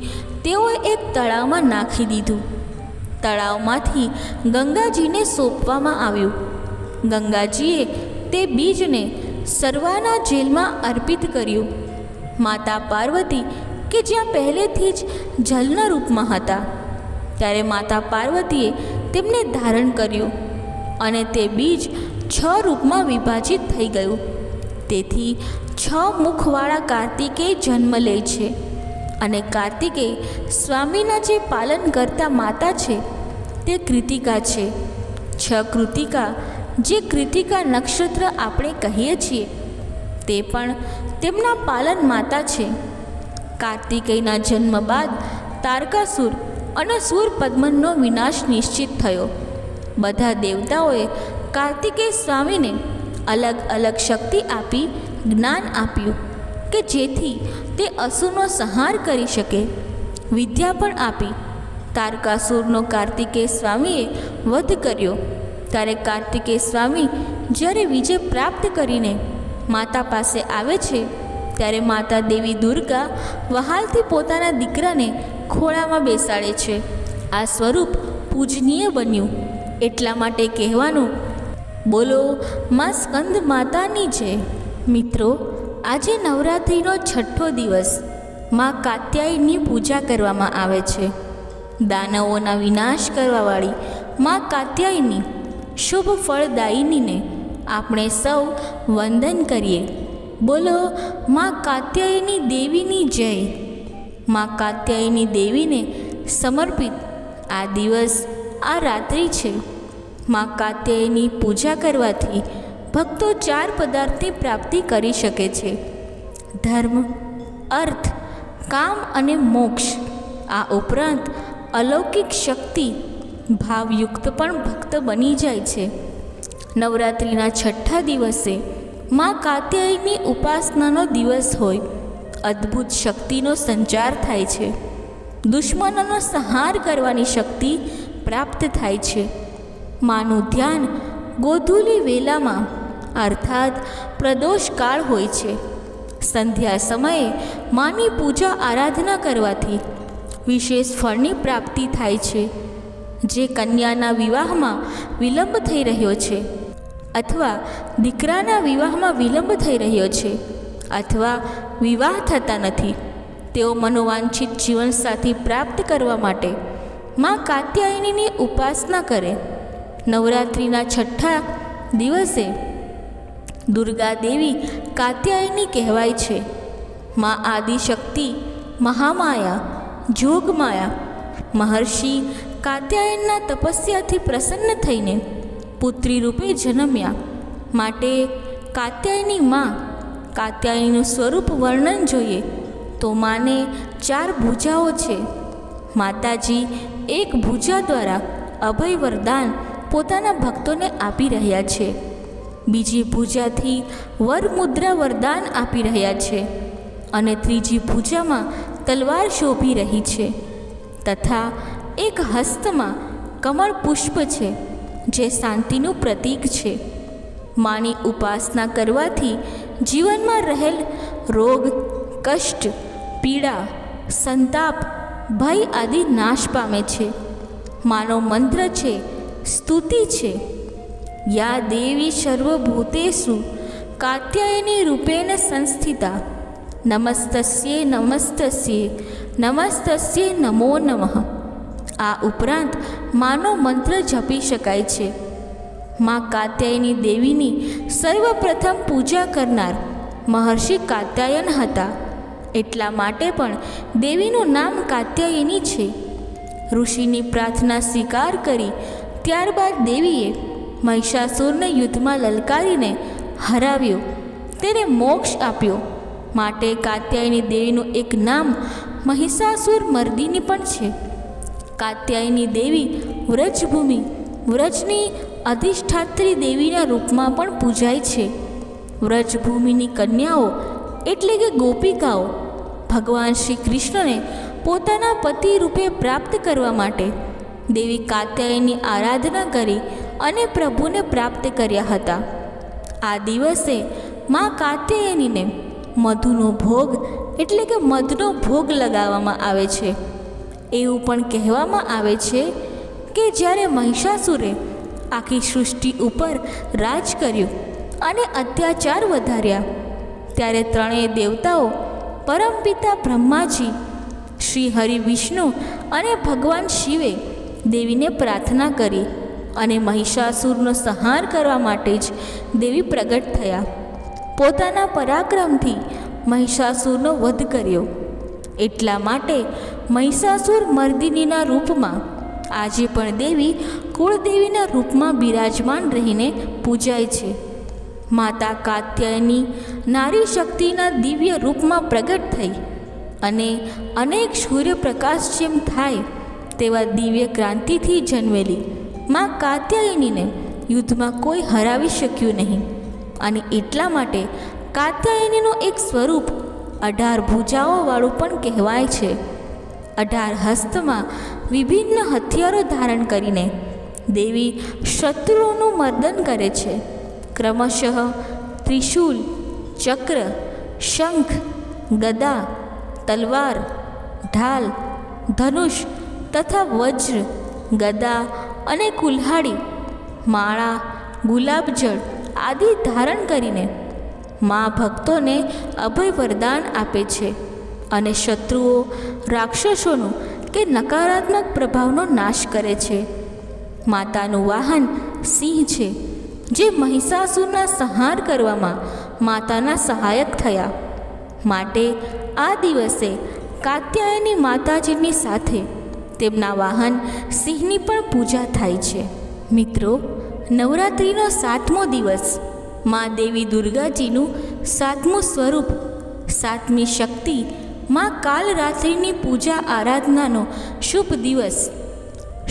તેઓએ એક તળાવમાં નાખી દીધું. તળાવમાંથી ગંગાજીને સોંપવામાં આવ્યું. ગંગાજીએ તે બીજને સરવાના જેલમાં અર્પિત કર્યું. માતા પાર્વતી કે જ્યાં પહેલેથી જ જલના રૂપમાં હતા, ત્યારે માતા પાર્વતીએ તેમને ધારણ કર્યું અને તે બીજ 6 રૂપમાં વિભાજિત થઈ ગયું. તેથી 6 મુખવાળા કાર્તિકેય જન્મ લે છે. અને કાર્તિકેય સ્વામીના જે પાલન કરતા માતા છે તે કૃતિકા છે. 6 કૃતિકા, જે કૃતિકા નક્ષત્ર આપણે કહીએ છીએ, તે પણ તેમના પાલન માતા છે. કાર્તિકેયના જન્મ બાદ તારકાસુર અને શૂરપદ્મનનો વિનાશ નિશ્ચિત થયો. બધા દેવતાઓએ કાર્તિકેય સ્વામીને અલગ અલગ શક્તિ આપી જ્ઞાન આપ્યું કે જેથી તે અસુરનો સંહાર કરી શકે. વિદ્યા પણ આપી. તારકાસુરનો કાર્તિકેય સ્વામીએ વધ કર્યો. ત્યારે કાર્તિકેય સ્વામી જ્યારે વિજય પ્રાપ્ત કરીને માતા પાસે આવે છે, ત્યારે માતા દેવી દુર્ગા વહાલથી પોતાના દીકરાને ખોળામાં બેસાડે છે. આ સ્વરૂપ પૂજનીય બન્યું. એટલા માટે કહેવાનું, બોલો માં સ્કંદ માતાની જય. મિત્રો, આજે નવરાત્રિનો 6થો દિવસ માં કાત્યાયની પૂજા કરવામાં આવે છે. દાનવોના વિનાશ કરવાવાળી માં કાત્યાયની શુભ ફળદાયિનીને આપણે સૌ વંદન કરીએ. બોલો માં કાત્યાયની દેવીની જય. માં કાત્યાયની દેવીને સમર્પિત આ દિવસ, આ રાત્રિ છે. માં કાત્યાયની પૂજા કરવાથી ભક્તો 4 પદાર્થની પ્રાપ્તિ કરી શકે છે: ધર્મ, અર્થ, કામ અને મોક્ષ. આ ઉપરાંત અલૌકિક શક્તિ, ભાવયુક્ત પણ ભક્ત બની જાય છે. નવરાત્રિના 6થા દિવસે માં કાત્યાયની ઉપાસનાનો દિવસ હોય. અદ્ભુત શક્તિનો સંચાર થાય છે. દુશ્મનોનો સંહાર કરવાની શક્તિ પ્રાપ્ત થાય છે. માનું ધ્યાન ગોધૂલી વેલામાં અર્થાત પ્રદોષ કાળ હોય છે. સંધ્યા સમયે માની પૂજા આરાધના કરવાથી વિશેષ ફળની પ્રાપ્તિ થાય છે. જે કન્યાના વિવાહમાં વિલંબ થઈ રહ્યો છે, અથવા દીકરાના વિવાહમાં વિલંબ થઈ રહ્યો છે, અથવા વિવાહ થતા નથી, તેઓ મનોવાંછિત જીવનસાથી પ્રાપ્ત કરવા માટે માં કાત્યાયનીની ઉપાસના કરે. નવરાત્રિના 6થા દિવસે દુર્ગા દેવી કાત્યાયની કહેવાય છે. માં આદિશક્તિ, મહામાયા, જોગમાયા. મહર્ષિ કાત્યાયનના તપસ્યાથી પ્રસન્ન થઈને પુત્રી રૂપે જન્મ્યા. માટે કાત્યાયની માં, કાત્યાયનીનું સ્વરૂપ વર્ણન જોઈએ તો માને 4 ભુજાઓ છે. માતાજી એક ભુજા દ્વારા અભય વરદાન પોતાના ભક્તોને આપી રહ્યા છે. બીજી ભુજાથી વરમુદ્રા વરદાન આપી રહ્યા છે અને ત્રીજી ભુજામાં તલવાર શોભી રહી છે તથા એક હસ્તમાં કમળ પુષ્પ છે જે શાંતિનું પ્રતીક છે. માની ઉપાસના કરવાથી જીવનમાં રહેલ રોગ, કષ્ટ, પીડા, સંતાપ, ભય આદિ નાશ પામે છે. માનો મંત્ર છે, સ્તુતિ છે, યા દેવી સર્વભૂતેષુ કાત્યાયની રૂપેણ સંસ્થિતા નમસ્તસ્યે નમસ્તસ્યે નમસ્તસ્યે નમો નમઃ. આ ઉપરાંત માનો મંત્ર જપી શકાય છે. મા કાત્યાયની દેવીની સર્વપ્રથમ પૂજા કરનાર મહર્ષિ કાત્યાયન હતા. એટલા માટે પણ દેવીનું નામ કાત્યાયની છે. ઋષિની પ્રાર્થના સ્વીકાર કરી ત્યારબાદ દેવીએ મહિષાસુરને યુદ્ધમાં લલકારીને હરાવ્યો, તેને મોક્ષ આપ્યો. માટે કાત્યાયની દેવીનું એક નામ મહિષાસુર મર્દિની પણ છે. કાત્યાયની દેવી વ્રજભૂમિ, વ્રજની અધિષ્ઠાત્રી દેવીના રૂપમાં પણ પૂજાય છે. વ્રજભૂમિની કન્યાઓ એટલે કે ગોપિકાઓ ભગવાન શ્રી કૃષ્ણને પોતાના પતિ રૂપે પ્રાપ્ત કરવા માટે દેવી કાત્યાયની આરાધના કરી અને પ્રભુને પ્રાપ્ત કર્યા હતા. આ દિવસે મા કાત્યાયનીને મધુનો ભોગ એટલે કે મધનો ભોગ લગાવવામાં આવે છે. એવું પણ કહેવામાં આવે છે કે જ્યારે મહિષાસુરે આખી સૃષ્ટિ ઉપર રાજ કર્યું અને અત્યાચાર વધાર્યા ત્યારે ત્રણેય દેવતાઓ પરમપિતા બ્રહ્માજી, શ્રી હરિ વિષ્ણુ અને ભગવાન શિવે દેવીને પ્રાર્થના કરી અને મહિષાસુરનો સંહાર કરવા માટે જ દેવી પ્રગટ થયા. પોતાના પરાક્રમથી મહિષાસુરનો વધ કર્યો. એટલા માટે મહિષાસુર મર્દિનીના રૂપમાં આજે પણ દેવી કુળદેવીના રૂપમાં બિરાજમાન રહીને પૂજાય છે. માતા કાત્યાયની નારી શક્તિના દિવ્ય રૂપમાં પ્રગટ થઈ અને અનેક સૂર્યપ્રકાશ જેમ થાય તેવા દિવ્ય ક્રાંતિથી જન્મેલી મા કાત્યાયનીને યુદ્ધમાં કોઈ હરાવી શક્યું નહીં. અને એટલા માટે કાત્યાયનીનું એક સ્વરૂપ 18 ભુજાઓવાળું પણ કહેવાય છે. 18 હસ્તમાં વિભિન્ન હથિયારો ધારણ કરીને દેવી શત્રુઓનું મર્દન કરે છે. ક્રમશઃ ત્રિશૂલ, ચક્ર, શંખ, ગદા, તલવાર, ઢાલ, ધનુષ તથા વજ્ર, ગદા અને કુલ્હાડી, માળા, ગુલાબજળ આદિ ધારણ કરીને મા ભક્તોને અભય વરદાન આપે છે અને શત્રુઓ, રાક્ષસોનું કે નકારાત્મક પ્રભાવનો નાશ કરે છે. માતાનું વાહન સિંહ છે, જે મહિષાસુરના સંહાર કરવામાં માતાના સહાયક થયા. માટે આ દિવસે કાત્યાયની માતાજીની સાથે તેમના વાહન સિંહની પણ પૂજા થાય છે. મિત્રો, નવરાત્રિનો 7મો દિવસ મા દેવી દુર્ગાજીનું 7મું સ્વરૂપ, 7મી શક્તિ મા કાલરાત્રિની પૂજા આરાધનાનો શુભ દિવસ.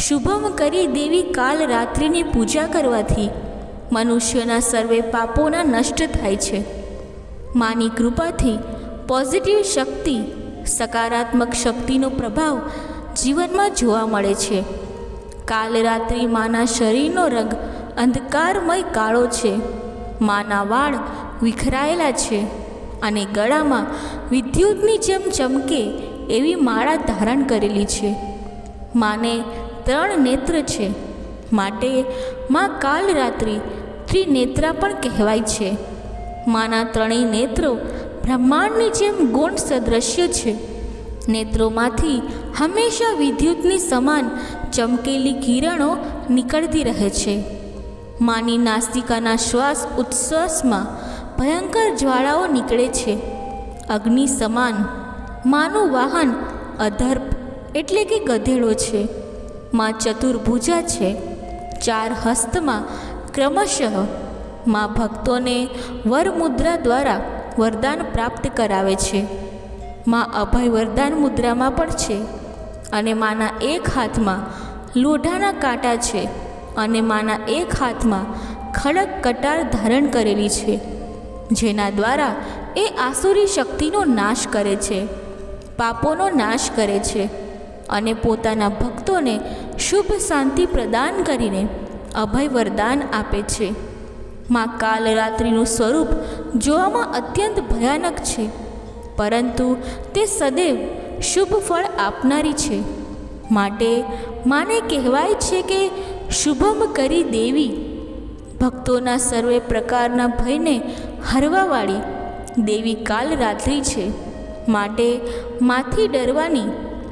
શુભમ કરી દેવી કાલરાત્રિની પૂજા કરવાથી મનુષ્યના સર્વે પાપોના નષ્ટ થાય છે. માની કૃપાથી પોઝિટિવ શક્તિ, સકારાત્મક શક્તિનો પ્રભાવ જીવનમાં જોવા મળે છે. કાલરાત્રિ માના શરીરનો રંગ અંધકારમય કાળો છે. માના વાળ વિખરાયેલા છે અને ગળામાં વિદ્યુતની જેમ ચમકે એવી માળા ધારણ કરેલી છે. માને 3 નેત્ર છે, માટે મા કાલરાત્રિ ત્રિનેત્રા પણ કહેવાય છે. માના 3 નેત્રો બ્રહ્માંડની જેમ ગુણ સદૃશ્ય છે. નેત્રોમાંથી હંમેશા વિદ્યુતની સમાન ચમકેલી કિરણો નીકળતી રહે છે. માની નાસિકાના શ્વાસ ઉચ્છ્વાસમાં ભયંકર જ્વાળાઓ નીકળે છે, અગ્નિ સમાન. માનું વાહન અધર્પ એટલે કે ગધેડો છે. મા ચતુર્ભુજા છે. 4 હસ્તમાં ક્રમશઃ મા ભક્તોને વરમુદ્રા દ્વારા વરદાન પ્રાપ્ત કરાવે છે. મા અભય વરદાન મુદ્રામાં પણ છે અને માના એક હાથમાં લોઢાના કાંટા છે અને માના એક હાથમાં ખડક કટાર ધારણ કરેલી છે, જેના દ્વારા એ આસુરી શક્તિનો નાશ કરે છે, પાપોનો નાશ કરે છે અને પોતાના ભક્તોને શુભ શાંતિ પ્રદાન કરીને અભય વરદાન આપે છે. માં કાલરાત્રિનું સ્વરૂપ જોવામાં અત્યંત ભયાનક છે, પરંતુ તે સદૈવ શુભ ફળ આપનારી છે. માટે માને કહેવાય છે કે શુભમ કરી દેવી. ભક્તોના સર્વે પ્રકારના ભયને હરવાવાળી દેવી કાલરાત્રિ છે. માટે માથી ડરવાની,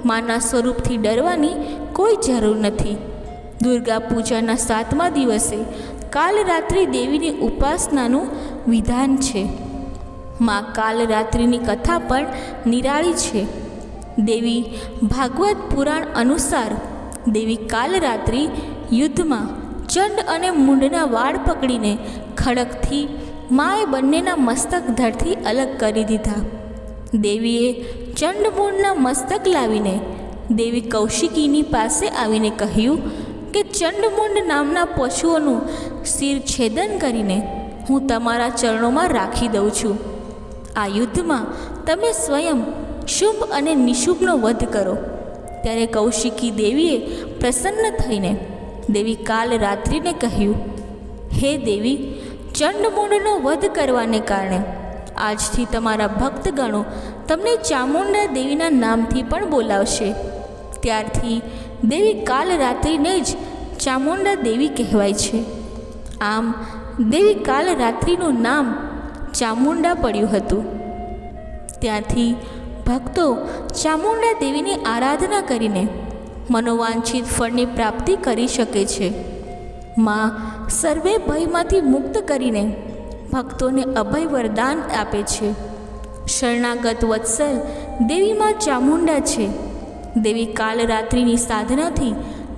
માના સ્વરૂપથી ડરવાની કોઈ જરૂર નથી. દુર્ગા પૂજાના 7મા દિવસે કાલરાત્રિ દેવીની ઉપાસનાનું વિધાન છે. માં કાલરાત્રિની કથા પણ નિરાળી છે. દેવી ભાગવત પુરાણ અનુસાર દેવી કાલરાત્રિ યુદ્ધમાં ચંડ અને મુંડના વાળ પકડીને ખડકથી માએ બંનેના મસ્તક ધડથી અલગ કરી દીધા. દેવીએ ચંડમૂળના મસ્તક લાવીને દેવી કૌશિકીની પાસે આવીને કહ્યું કે ચંડમુંડ નામના પશુઓનું શિર છેદન કરીને હું તમારા ચરણોમાં રાખી દઉં છું. આ યુદ્ધમાં તમે સ્વયં શુંભ અને નિશુંભનો વધ કરો. ત્યારે કૌશિકી દેવીએ પ્રસન્ન થઈને દેવી કાલરાત્રિને કહ્યું, હે દેવી, ચંડમુંડનો વધ કરવાને કારણે આજથી તમારા ભક્તગણો તમને ચામુંડા દેવીના નામથી પણ બોલાવશે. ત્યારથી દેવી કાલરાત્રિને જ ચામુંડા દેવી કહેવાય છે. આમ દેવી કાલરાત્રિનું નામ ચામુંડા પડ્યું હતું. ત્યાંથી ભક્તો ચામુંડા દેવીની આરાધના કરીને મનોવાંછિત ફળની પ્રાપ્તિ કરી શકે છે. માં સર્વે ભયમાંથી મુક્ત કરીને ભક્તોને અભય વરદાન આપે છે. શરણાગત વત્સલ દેવીમાં ચામુંડા છે. દેવી કાલરાત્રિની સાધનાથી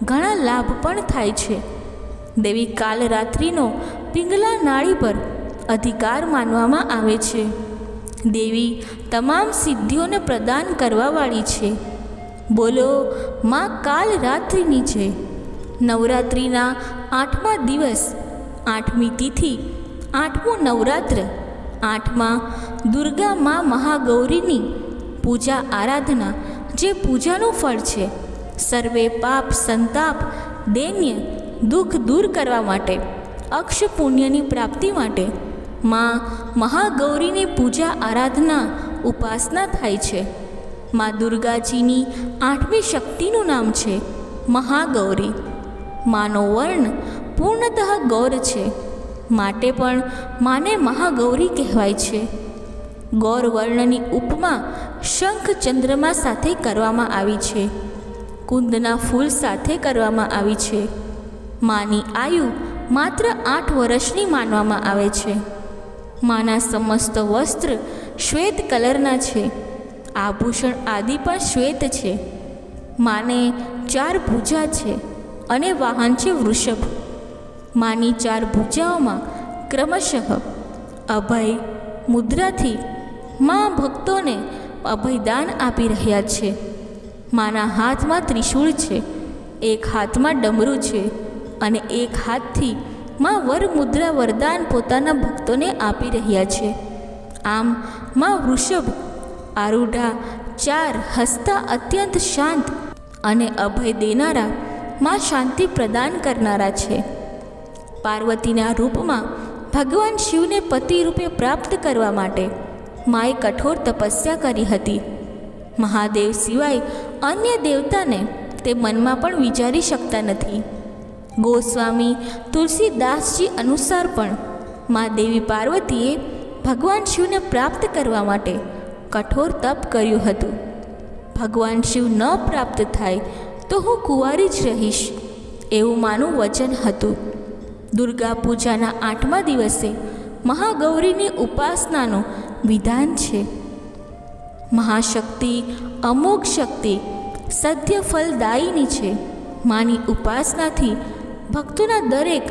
ઘણા લાભ પણ થાય છે. દેવી કાલરાત્રિનો પિંગલા નાળી પર અધિકાર માનવામાં આવે છે. દેવી તમામ સિદ્ધિઓને પ્રદાન કરવાવાળી છે. બોલો માં કાલરાત્રિની છે. નવરાત્રિના 8મા દિવસ 8મી તિથિ 8મું નવરાત્ર 8મા દુર્ગા મા મહાગૌરીની પૂજા આરાધના જે પૂજાનું ફળ છે. સર્વે પાપ સંતાપ દૈન્ય દુઃખ દૂર કરવા માટે અક્ષ પુણ્યની પ્રાપ્તિ માટે માં મહાગૌરીની પૂજા આરાધના ઉપાસના થાય છે. માં દુર્ગાજીની 8મી શક્તિનું નામ છે મહાગૌરી. માનો વર્ણ પૂર્ણતઃ ગૌર છે, માટે પણ માને મહાગૌરી કહેવાય છે. ગૌર વર્ણની ઉપમા શંખ ચંદ્રમા સાથે કરવામાં આવી છે. કુંદના ફૂલ સાથે કરવામાં આવી છે. માની આયુ માત્ર 8 વર્ષની માનવામાં આવે છે. માના સમસ્ત વસ્ત્ર શ્વેત કલરના છે. આભૂષણ આદિ પણ શ્વેત છે. માને 4 ભુજા છે અને વાહન છે વૃષભ. માની 4 ભુજાઓમાં ક્રમશઃ અભય મુદ્રાથી મા ભક્તોને અભયદાન આપી રહ્યા છે. માના હાથમાં ત્રિશૂળ છે, એક હાથમાં ડમરું છે અને એક હાથથી મા વર મુદ્રા વરદાન પોતાના ભક્તોને આપી રહ્યા છે. આમ મા વૃષભ આરૂઢા 4 હસતા અત્યંત શાંત અને અભય દેનારા મા શાંતિ પ્રદાન કરનારા છે. પાર્વતીના રૂપમાં ભગવાન શિવને પતિ રૂપે પ્રાપ્ત કરવા માટે માએ કઠોર તપસ્યા કરી હતી. મહાદેવ સિવાય અન્ય દેવતાને તે મનમાં પણ વિચારી શકતા નથી. ગોસ્વામી તુલસીદાસજી અનુસાર પણ મા દેવી પાર્વતીએ ભગવાન શિવને પ્રાપ્ત કરવા માટે કઠોર તપ કર્યું હતું. ભગવાન શિવ ન પ્રાપ્ત થાય તો હું કુંવારી જ રહીશ, એવું માનું વચન હતું. દુર્ગા પૂજાના 8મા દિવસે મહાગૌરીની ઉપાસનાનું વિધાન છે. મહાશક્તિ અમોઘ શક્તિ સત્ય ફલદાયિની છે. માની ઉપાસનાથી ભક્તોના દરેક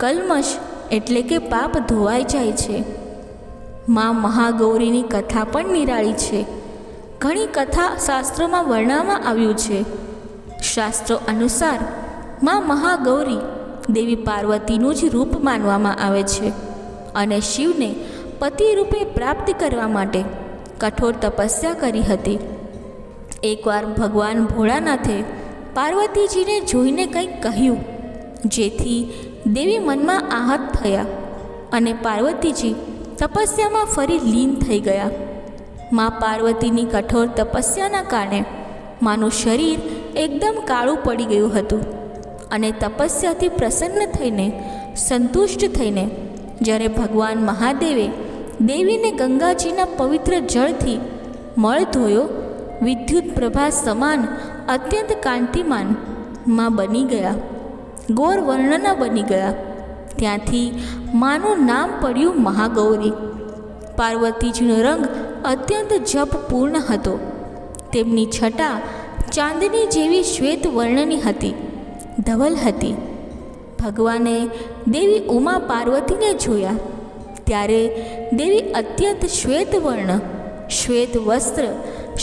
કલ્મશ એટલે કે પાપ ધોવાઈ જાય છે. મા મહાગૌરીની કથા પણ નિરાળી છે. ઘણી કથા શાસ્ત્રોમાં વર્ણવવામાં આવ્યું છે. શાસ્ત્રો અનુસાર મા મહાગૌરી દેવી પાર્વતીનું જ રૂપ માનવામાં આવે છે અને શિવને પતિ રૂપે પ્રાપ્ત કરવા માટે કઠોર તપસ્યા કરી હતી. એકવાર ભગવાન ભોળાનાથે પાર્વતીજીને જોઈને કંઈક કહ્યું, જેથી દેવી મનમાં આહત થયા અને પાર્વતીજી તપસ્યામાં ફરી લીન થઈ ગયા. મા પાર્વતીની કઠોર તપસ્યાના કારણે માનું શરીર એકદમ કાળું પડી ગયું હતું અને તપસ્યાથી પ્રસન્ન થઈને સંતુષ્ટ થઈને જ્યારે ભગવાન મહાદેવે દેવીને ગંગાજીના પવિત્ર જળથી મળ ધોયો, વિદ્યુત પ્રભા સમાન અત્યંત કાંતિમાન માં બની ગયા, ગોર વર્ણના બની ગયા. ત્યાંથી માનું નામ પડ્યું મહાગૌરી. પાર્વતીજીનો રંગ અત્યંત જપપૂર્ણ હતો. તેમની છટા ચાંદની જેવી શ્વેત વર્ણની હતી, ધવલ હતી. ભગવાને દેવી ઉમા પાર્વતીને જોયા ત્યારે દેવી અત્યંત શ્વેત વર્ણ, શ્વેત વસ્ત્ર,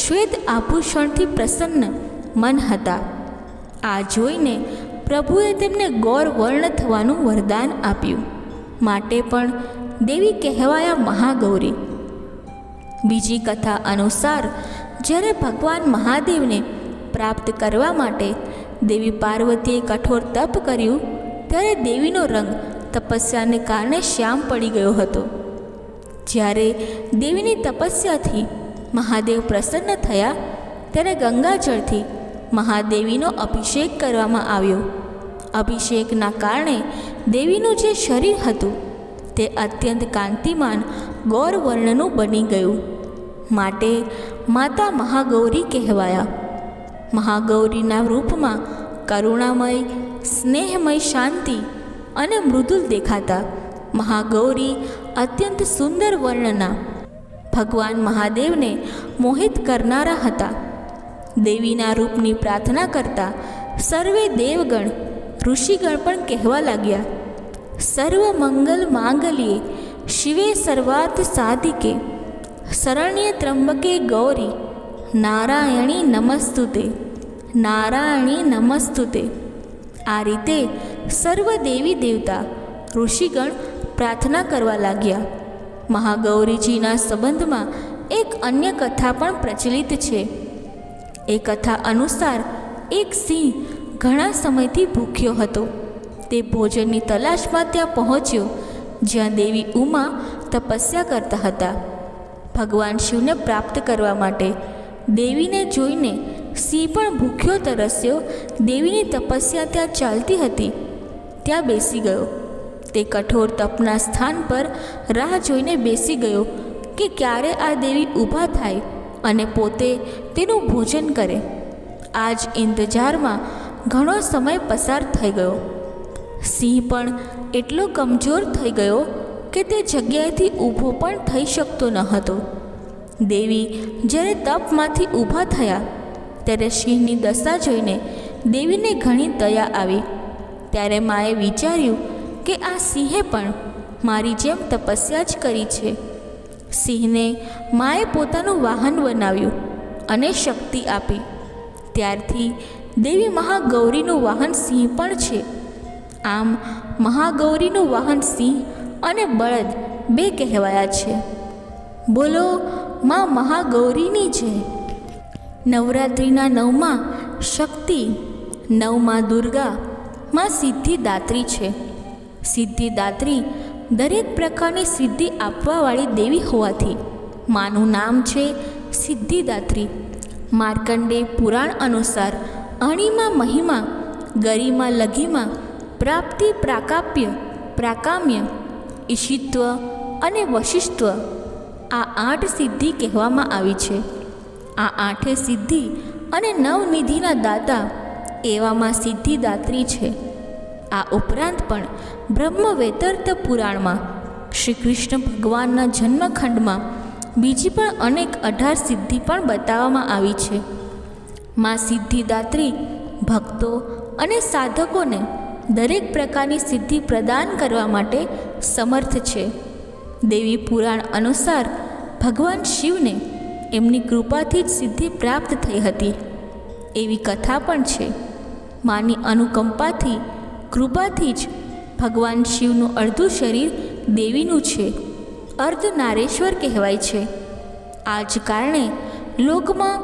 શ્વેત આભૂષણથી પ્રસન્ન મન હતા. આ જોઈને પ્રભુએ તેમને ગૌર વર્ણ થવાનું વરદાન આપ્યું, માટે પણ દેવી કહેવાયા મહાગૌરી. બીજી કથા અનુસાર જ્યારે ભગવાન મહાદેવને પ્રાપ્ત કરવા માટે દેવી પાર્વતીએ કઠોર તપ કર્યું ત્યારે દેવીનો રંગ તપસ્યાને કારણે શ્યામ પડી ગયો હતો. જ્યારે દેવીની તપસ્યાથી મહાદેવ પ્રસન્ન થયા ત્યારે ગંગાજળથી મહાદેવીનો અભિષેક કરવામાં આવ્યો. અભિષેકના કારણે દેવીનું જે શરીર હતું તે અત્યંત કાંતિમાન ગૌર વર્ણનું બની ગયું, માટે માતા મહાગૌરી કહેવાયા. મહાગૌરીના રૂપમાં કરુણામય, સ્નેહમય, શાંતિ અને મૃદુલ દેખાતા મહાગૌરી અત્યંત સુંદર વર્ણના ભગવાન મહાદેવને મોહિત કરનારા હતા. દેવીના રૂપની પ્રાર્થના કરતા સર્વે દેવગણ, ઋષિગણ પણ કહેવા લાગ્યા, સર્વ મંગલ માંગલ્યે શિવે સર્વાર્થ સાધિકે શરણ્ય ત્રંબકે ગૌરી નારાયણી નમસ્તુતે, નારાયણી નમસ્તુતે. આ રીતે સર્વ દેવી દેવતા, ઋષિગણ પ્રાર્થના કરવા લાગ્યા. મહાગૌરીજીના સંબંધમાં એક અન્ય કથા પણ પ્રચલિત છે. એ કથા અનુસાર એક સિંહ ઘણા સમયથી ભૂખ્યો હતો. તે ભોજનની તલાશમાં ત્યાં પહોંચ્યો જ્યાં દેવી ઉમા તપસ્યા કરતા હતા. ભગવાન શિવને પ્રાપ્ત કરવા માટે દેવીને જોઈને સિંહ પણ ભૂખ્યો તરસ્યો દેવીની તપસ્યા ત્યાં ચાલતી હતી ત્યાં બેસી ગયો. તે કઠોર તપના સ્થાન પર રાહ જોઈને બેસી ગયો કે ક્યારે આ દેવી ઊભા થાય અને પોતે તેનું ભોજન કરે. આ જ ઇંતજારમાં ઘણો સમય પસાર થઈ ગયો. સિંહ પણ એટલો કમજોર થઈ ગયો કે તે જગ્યાએથી ઊભો પણ થઈ શકતો ન હતો. દેવી જ્યારે તપમાંથી ઊભા થયા ત્યારે સિંહની દશા જોઈને દેવીને ઘણી દયા આવી. ત્યારે માએ વિચાર્યું કે આ સિંહે પણ મારી જેમ તપસ્યા જ કરી છે. સિંહને માએ પોતાનું વાહન બનાવ્યું અને શક્તિ આપી. ત્યારથી દેવી મહાગૌરીનું વાહન સિંહ પણ છે. આમ મહાગૌરીનું વાહન સિંહ અને બળદ બે કહેવાયા છે. બોલો માં મહાગૌરીની જય. નવરાત્રિના 9માં શક્તિ, 9માં દુર્ગા માં સિદ્ધિદાત્રી છે. સિદ્ધિદાત્રી દરેક પ્રકારની સિદ્ધિ આપવાવાળી દેવી હોવાથી માનું નામ છે સિદ્ધિદાત્રી. માર્કંડેય પુરાણ અનુસાર અણિમા, મહિમા, ગરિમા, લઘિમા, પ્રાપ્તિ, પ્રાકાપ્ય, પ્રાકામ્ય, ઈશિત્વ અને વશિષ્ઠત્વ આ 8 સિદ્ધિ કહેવામાં આવી છે. આ 8 સિદ્ધિ અને નવનિધિના દાતા એવામાં સિદ્ધિદાત્રી છે. આ ઉપરાંત પણ બ્રહ્મવૈવર્ત પુરાણમાં શ્રી કૃષ્ણ ભગવાનના જન્મખંડમાં બીજી પણ અનેક 18 સિદ્ધિ પણ બતાવવામાં આવી છે. માં સિદ્ધિદાત્રી ભક્તો અને સાધકોને દરેક પ્રકારની સિદ્ધિ પ્રદાન કરવા માટે સમર્થ છે. દેવી પુરાણ અનુસાર ભગવાન શિવને એમની કૃપાથી જ સિદ્ધિ પ્રાપ્ત થઈ હતી એવી કથા પણ છે. માની અનુકંપાથી કૃપાથી જ ભગવાન શિવનું અડધું શરીર દેવીનું છે, અર્ધનારેશ્વર કહેવાય છે. આ જ કારણે લોકમાં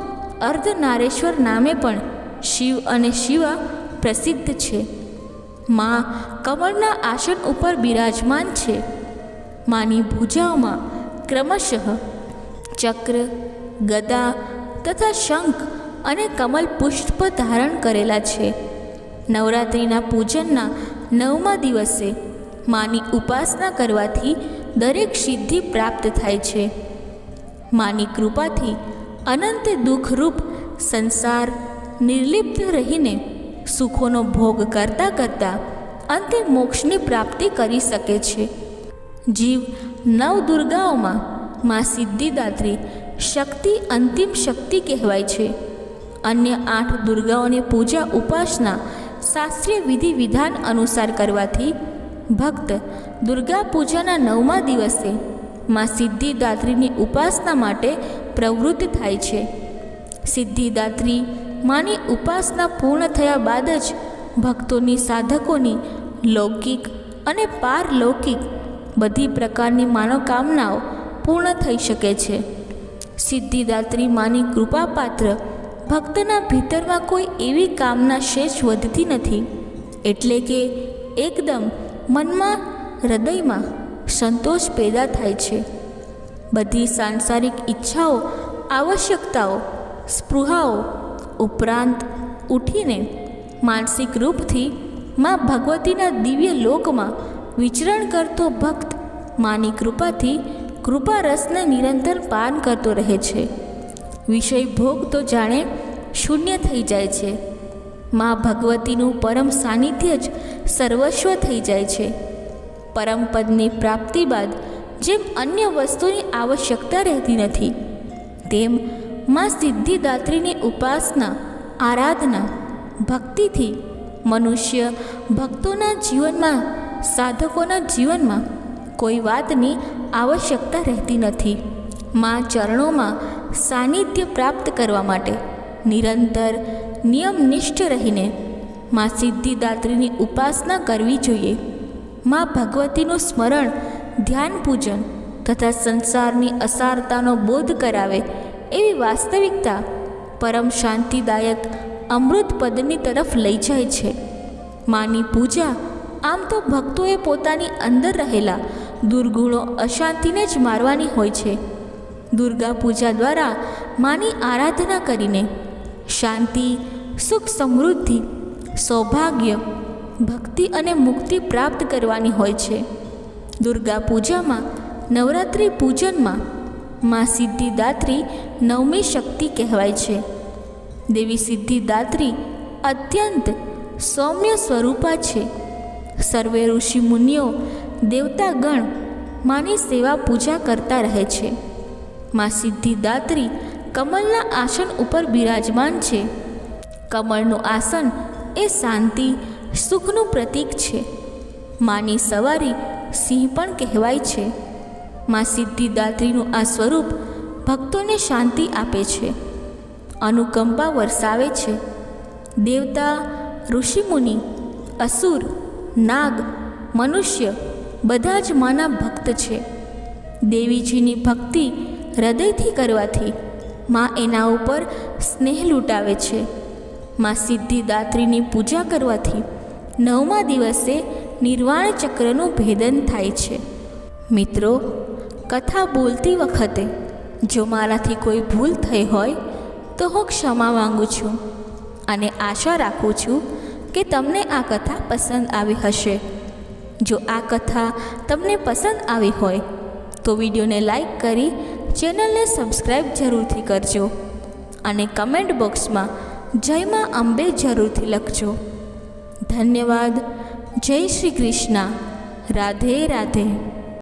અર્ધનારેશ્વર નામે પણ શિવ અને શિવા પ્રસિદ્ધ છે. માં કમળના આસન ઉપર બિરાજમાન છે. માની ભુજાઓમાં ક્રમશઃ ચક્ર, ગદા તથા શંખ અને કમલ પુષ્પ ધારણ કરેલા છે. નવરાત્રિના પૂજનના 9મા દિવસે માની ઉપાસના કરવાથી દરેક સિદ્ધિ પ્રાપ્ત થાય છે. માની કૃપાથી અનંત દુઃખરૂપ સંસાર નિર્લિપ્ત રહીને સુખોનો ભોગ કરતાં કરતાં અંતે મોક્ષની પ્રાપ્તિ કરી શકે છે. જીવ નવદુર્ગાઓમાં મા સિદ્ધિદાત્રી શક્તિ અંતિમ શક્તિ કહેવાય છે. અન્ય 8 દુર્ગાઓની પૂજા ઉપાસના શાસ્ત્રીય વિધિ વિધાન અનુસાર કરવાથી ભક્ત દુર્ગા પૂજાના 9મા દિવસે મા સિદ્ધિદાત્રીની ઉપાસના માટે પ્રવૃત્ત થાય છે. સિદ્ધિદાત્રી માની ઉપાસના પૂર્ણ થયા બાદ જ ભક્તોની સાધકોની લૌકિક અને પારલૌકિક બધી પ્રકારની મનોકામનાઓ પૂર્ણ થઈ શકે છે. સિદ્ધિદાત્રી માની કૃપાપાત્ર ભક્તના ભીતરમાં કોઈ એવી કામના શેષ વધતી નથી, એટલે કે એકદમ મનમાં હૃદયમાં સંતોષ પેદા થાય છે. બધી સાંસારિક ઈચ્છાઓ, આવશ્યકતાઓ, સ્પૃહાઓ ઉપરાંત ઉઠીને માનસિક રૂપથી મા ભગવતીના દિવ્ય લોકમાં વિચરણ કરતો ભક્ત માની કૃપાથી કૃપારસને નિરંતર પાન કરતો રહે છે. વિષય ભોગ તો જાણે શૂન્ય થઈ જાય છે. મા ભગવતીનું પરમ સાનિધ્ય જ સર્વસ્વ થઈ જાય છે. પરમપદની પ્રાપ્તિ બાદ જેમ અન્ય વસ્તુની આવશ્યકતા રહેતી નથી, તેમ મા સિદ્ધિદાત્રીની ઉપાસના, આરાધના, ભક્તિથી મનુષ્ય ભક્તોના જીવનમાં, સાધકોના જીવનમાં કોઈ વાતની આવશ્યકતા રહેતી નથી. મા ચરણોમાં સાનિધ્ય પ્રાપ્ત કરવા માટે નિરંતર નિયમનિષ્ઠ રહીને મા સિદ્ધિદાત્રીની ઉપાસના કરવી જોઈએ. મા ભગવતીનું સ્મરણ, ધ્યાન, પૂજન તથા સંસારની અસારતાનો બોધ કરાવે એવી વાસ્તવિકતા પરમ શાંતિદાયક અમૃત પદની તરફ લઈ જાય છે. માની પૂજા આમ તો ભક્તોએ પોતાની અંદર રહેલા દુર્ગુણો, અશાંતિને જ મારવાની હોય છે. દુર્ગા પૂજા દ્વારા માની આરાધના કરીને શાંતિ, સુખ, સમૃદ્ધિ, સૌભાગ્ય, ભક્તિ અને મુક્તિ પ્રાપ્ત કરવાની હોય છે. દુર્ગા પૂજામાં, નવરાત્રિ પૂજનમાં મા સિદ્ધિદાત્રી 9મી શક્તિ કહેવાય છે. દેવી સિદ્ધિદાત્રી અત્યંત સૌમ્ય સ્વરૂપા છે. સર્વે ઋષિ મુનિઓ, દેવતાગણ માની સેવા પૂજા કરતા રહે છે. મા સિદ્ધિદાત્રી કમલના આસન ઉપર બિરાજમાન છે. કમળનું આસન એ શાંતિ, સુખનું પ્રતીક છે. માની સવારી સિંહ પણ કહેવાય છે. મા સિદ્ધિદાત્રીનું આ સ્વરૂપ ભક્તોને શાંતિ આપે છે, અનુકંપા વરસાવે છે. દેવતા, ઋષિમુનિ, અસુર, નાગ, મનુષ્ય બધા જ માના ભક્ત છે. દેવીજીની ભક્તિ હૃદયથી કરવાથી મા એના ઉપર સ્નેહ લૂંટાવે છે. મા સિદ્ધિદાત્રીની પૂજા કરવાથી 9મા દિવસે નિર્વાણ ચક્રનું ભેદન થાય છે. મિત્રો, કથા બોલતી વખતે જો મારાથી કોઈ ભૂલ થઈ હોય તો હું ક્ષમા માંગુ છું અને આશા રાખું છું કે તમને આ કથા પસંદ આવી હશે. જો આ કથા તમને પસંદ આવી હોય તો વિડીયોને લાઈક કરી ચેનલને સબસ્ક્રાઈબ જરૂરથી કરજો અને કમેન્ટ બોક્સમાં જય મા અંબે જરૂરથી લખજો. ધન્યવાદ. જય શ્રી કૃષ્ણ. રાધે રાધે.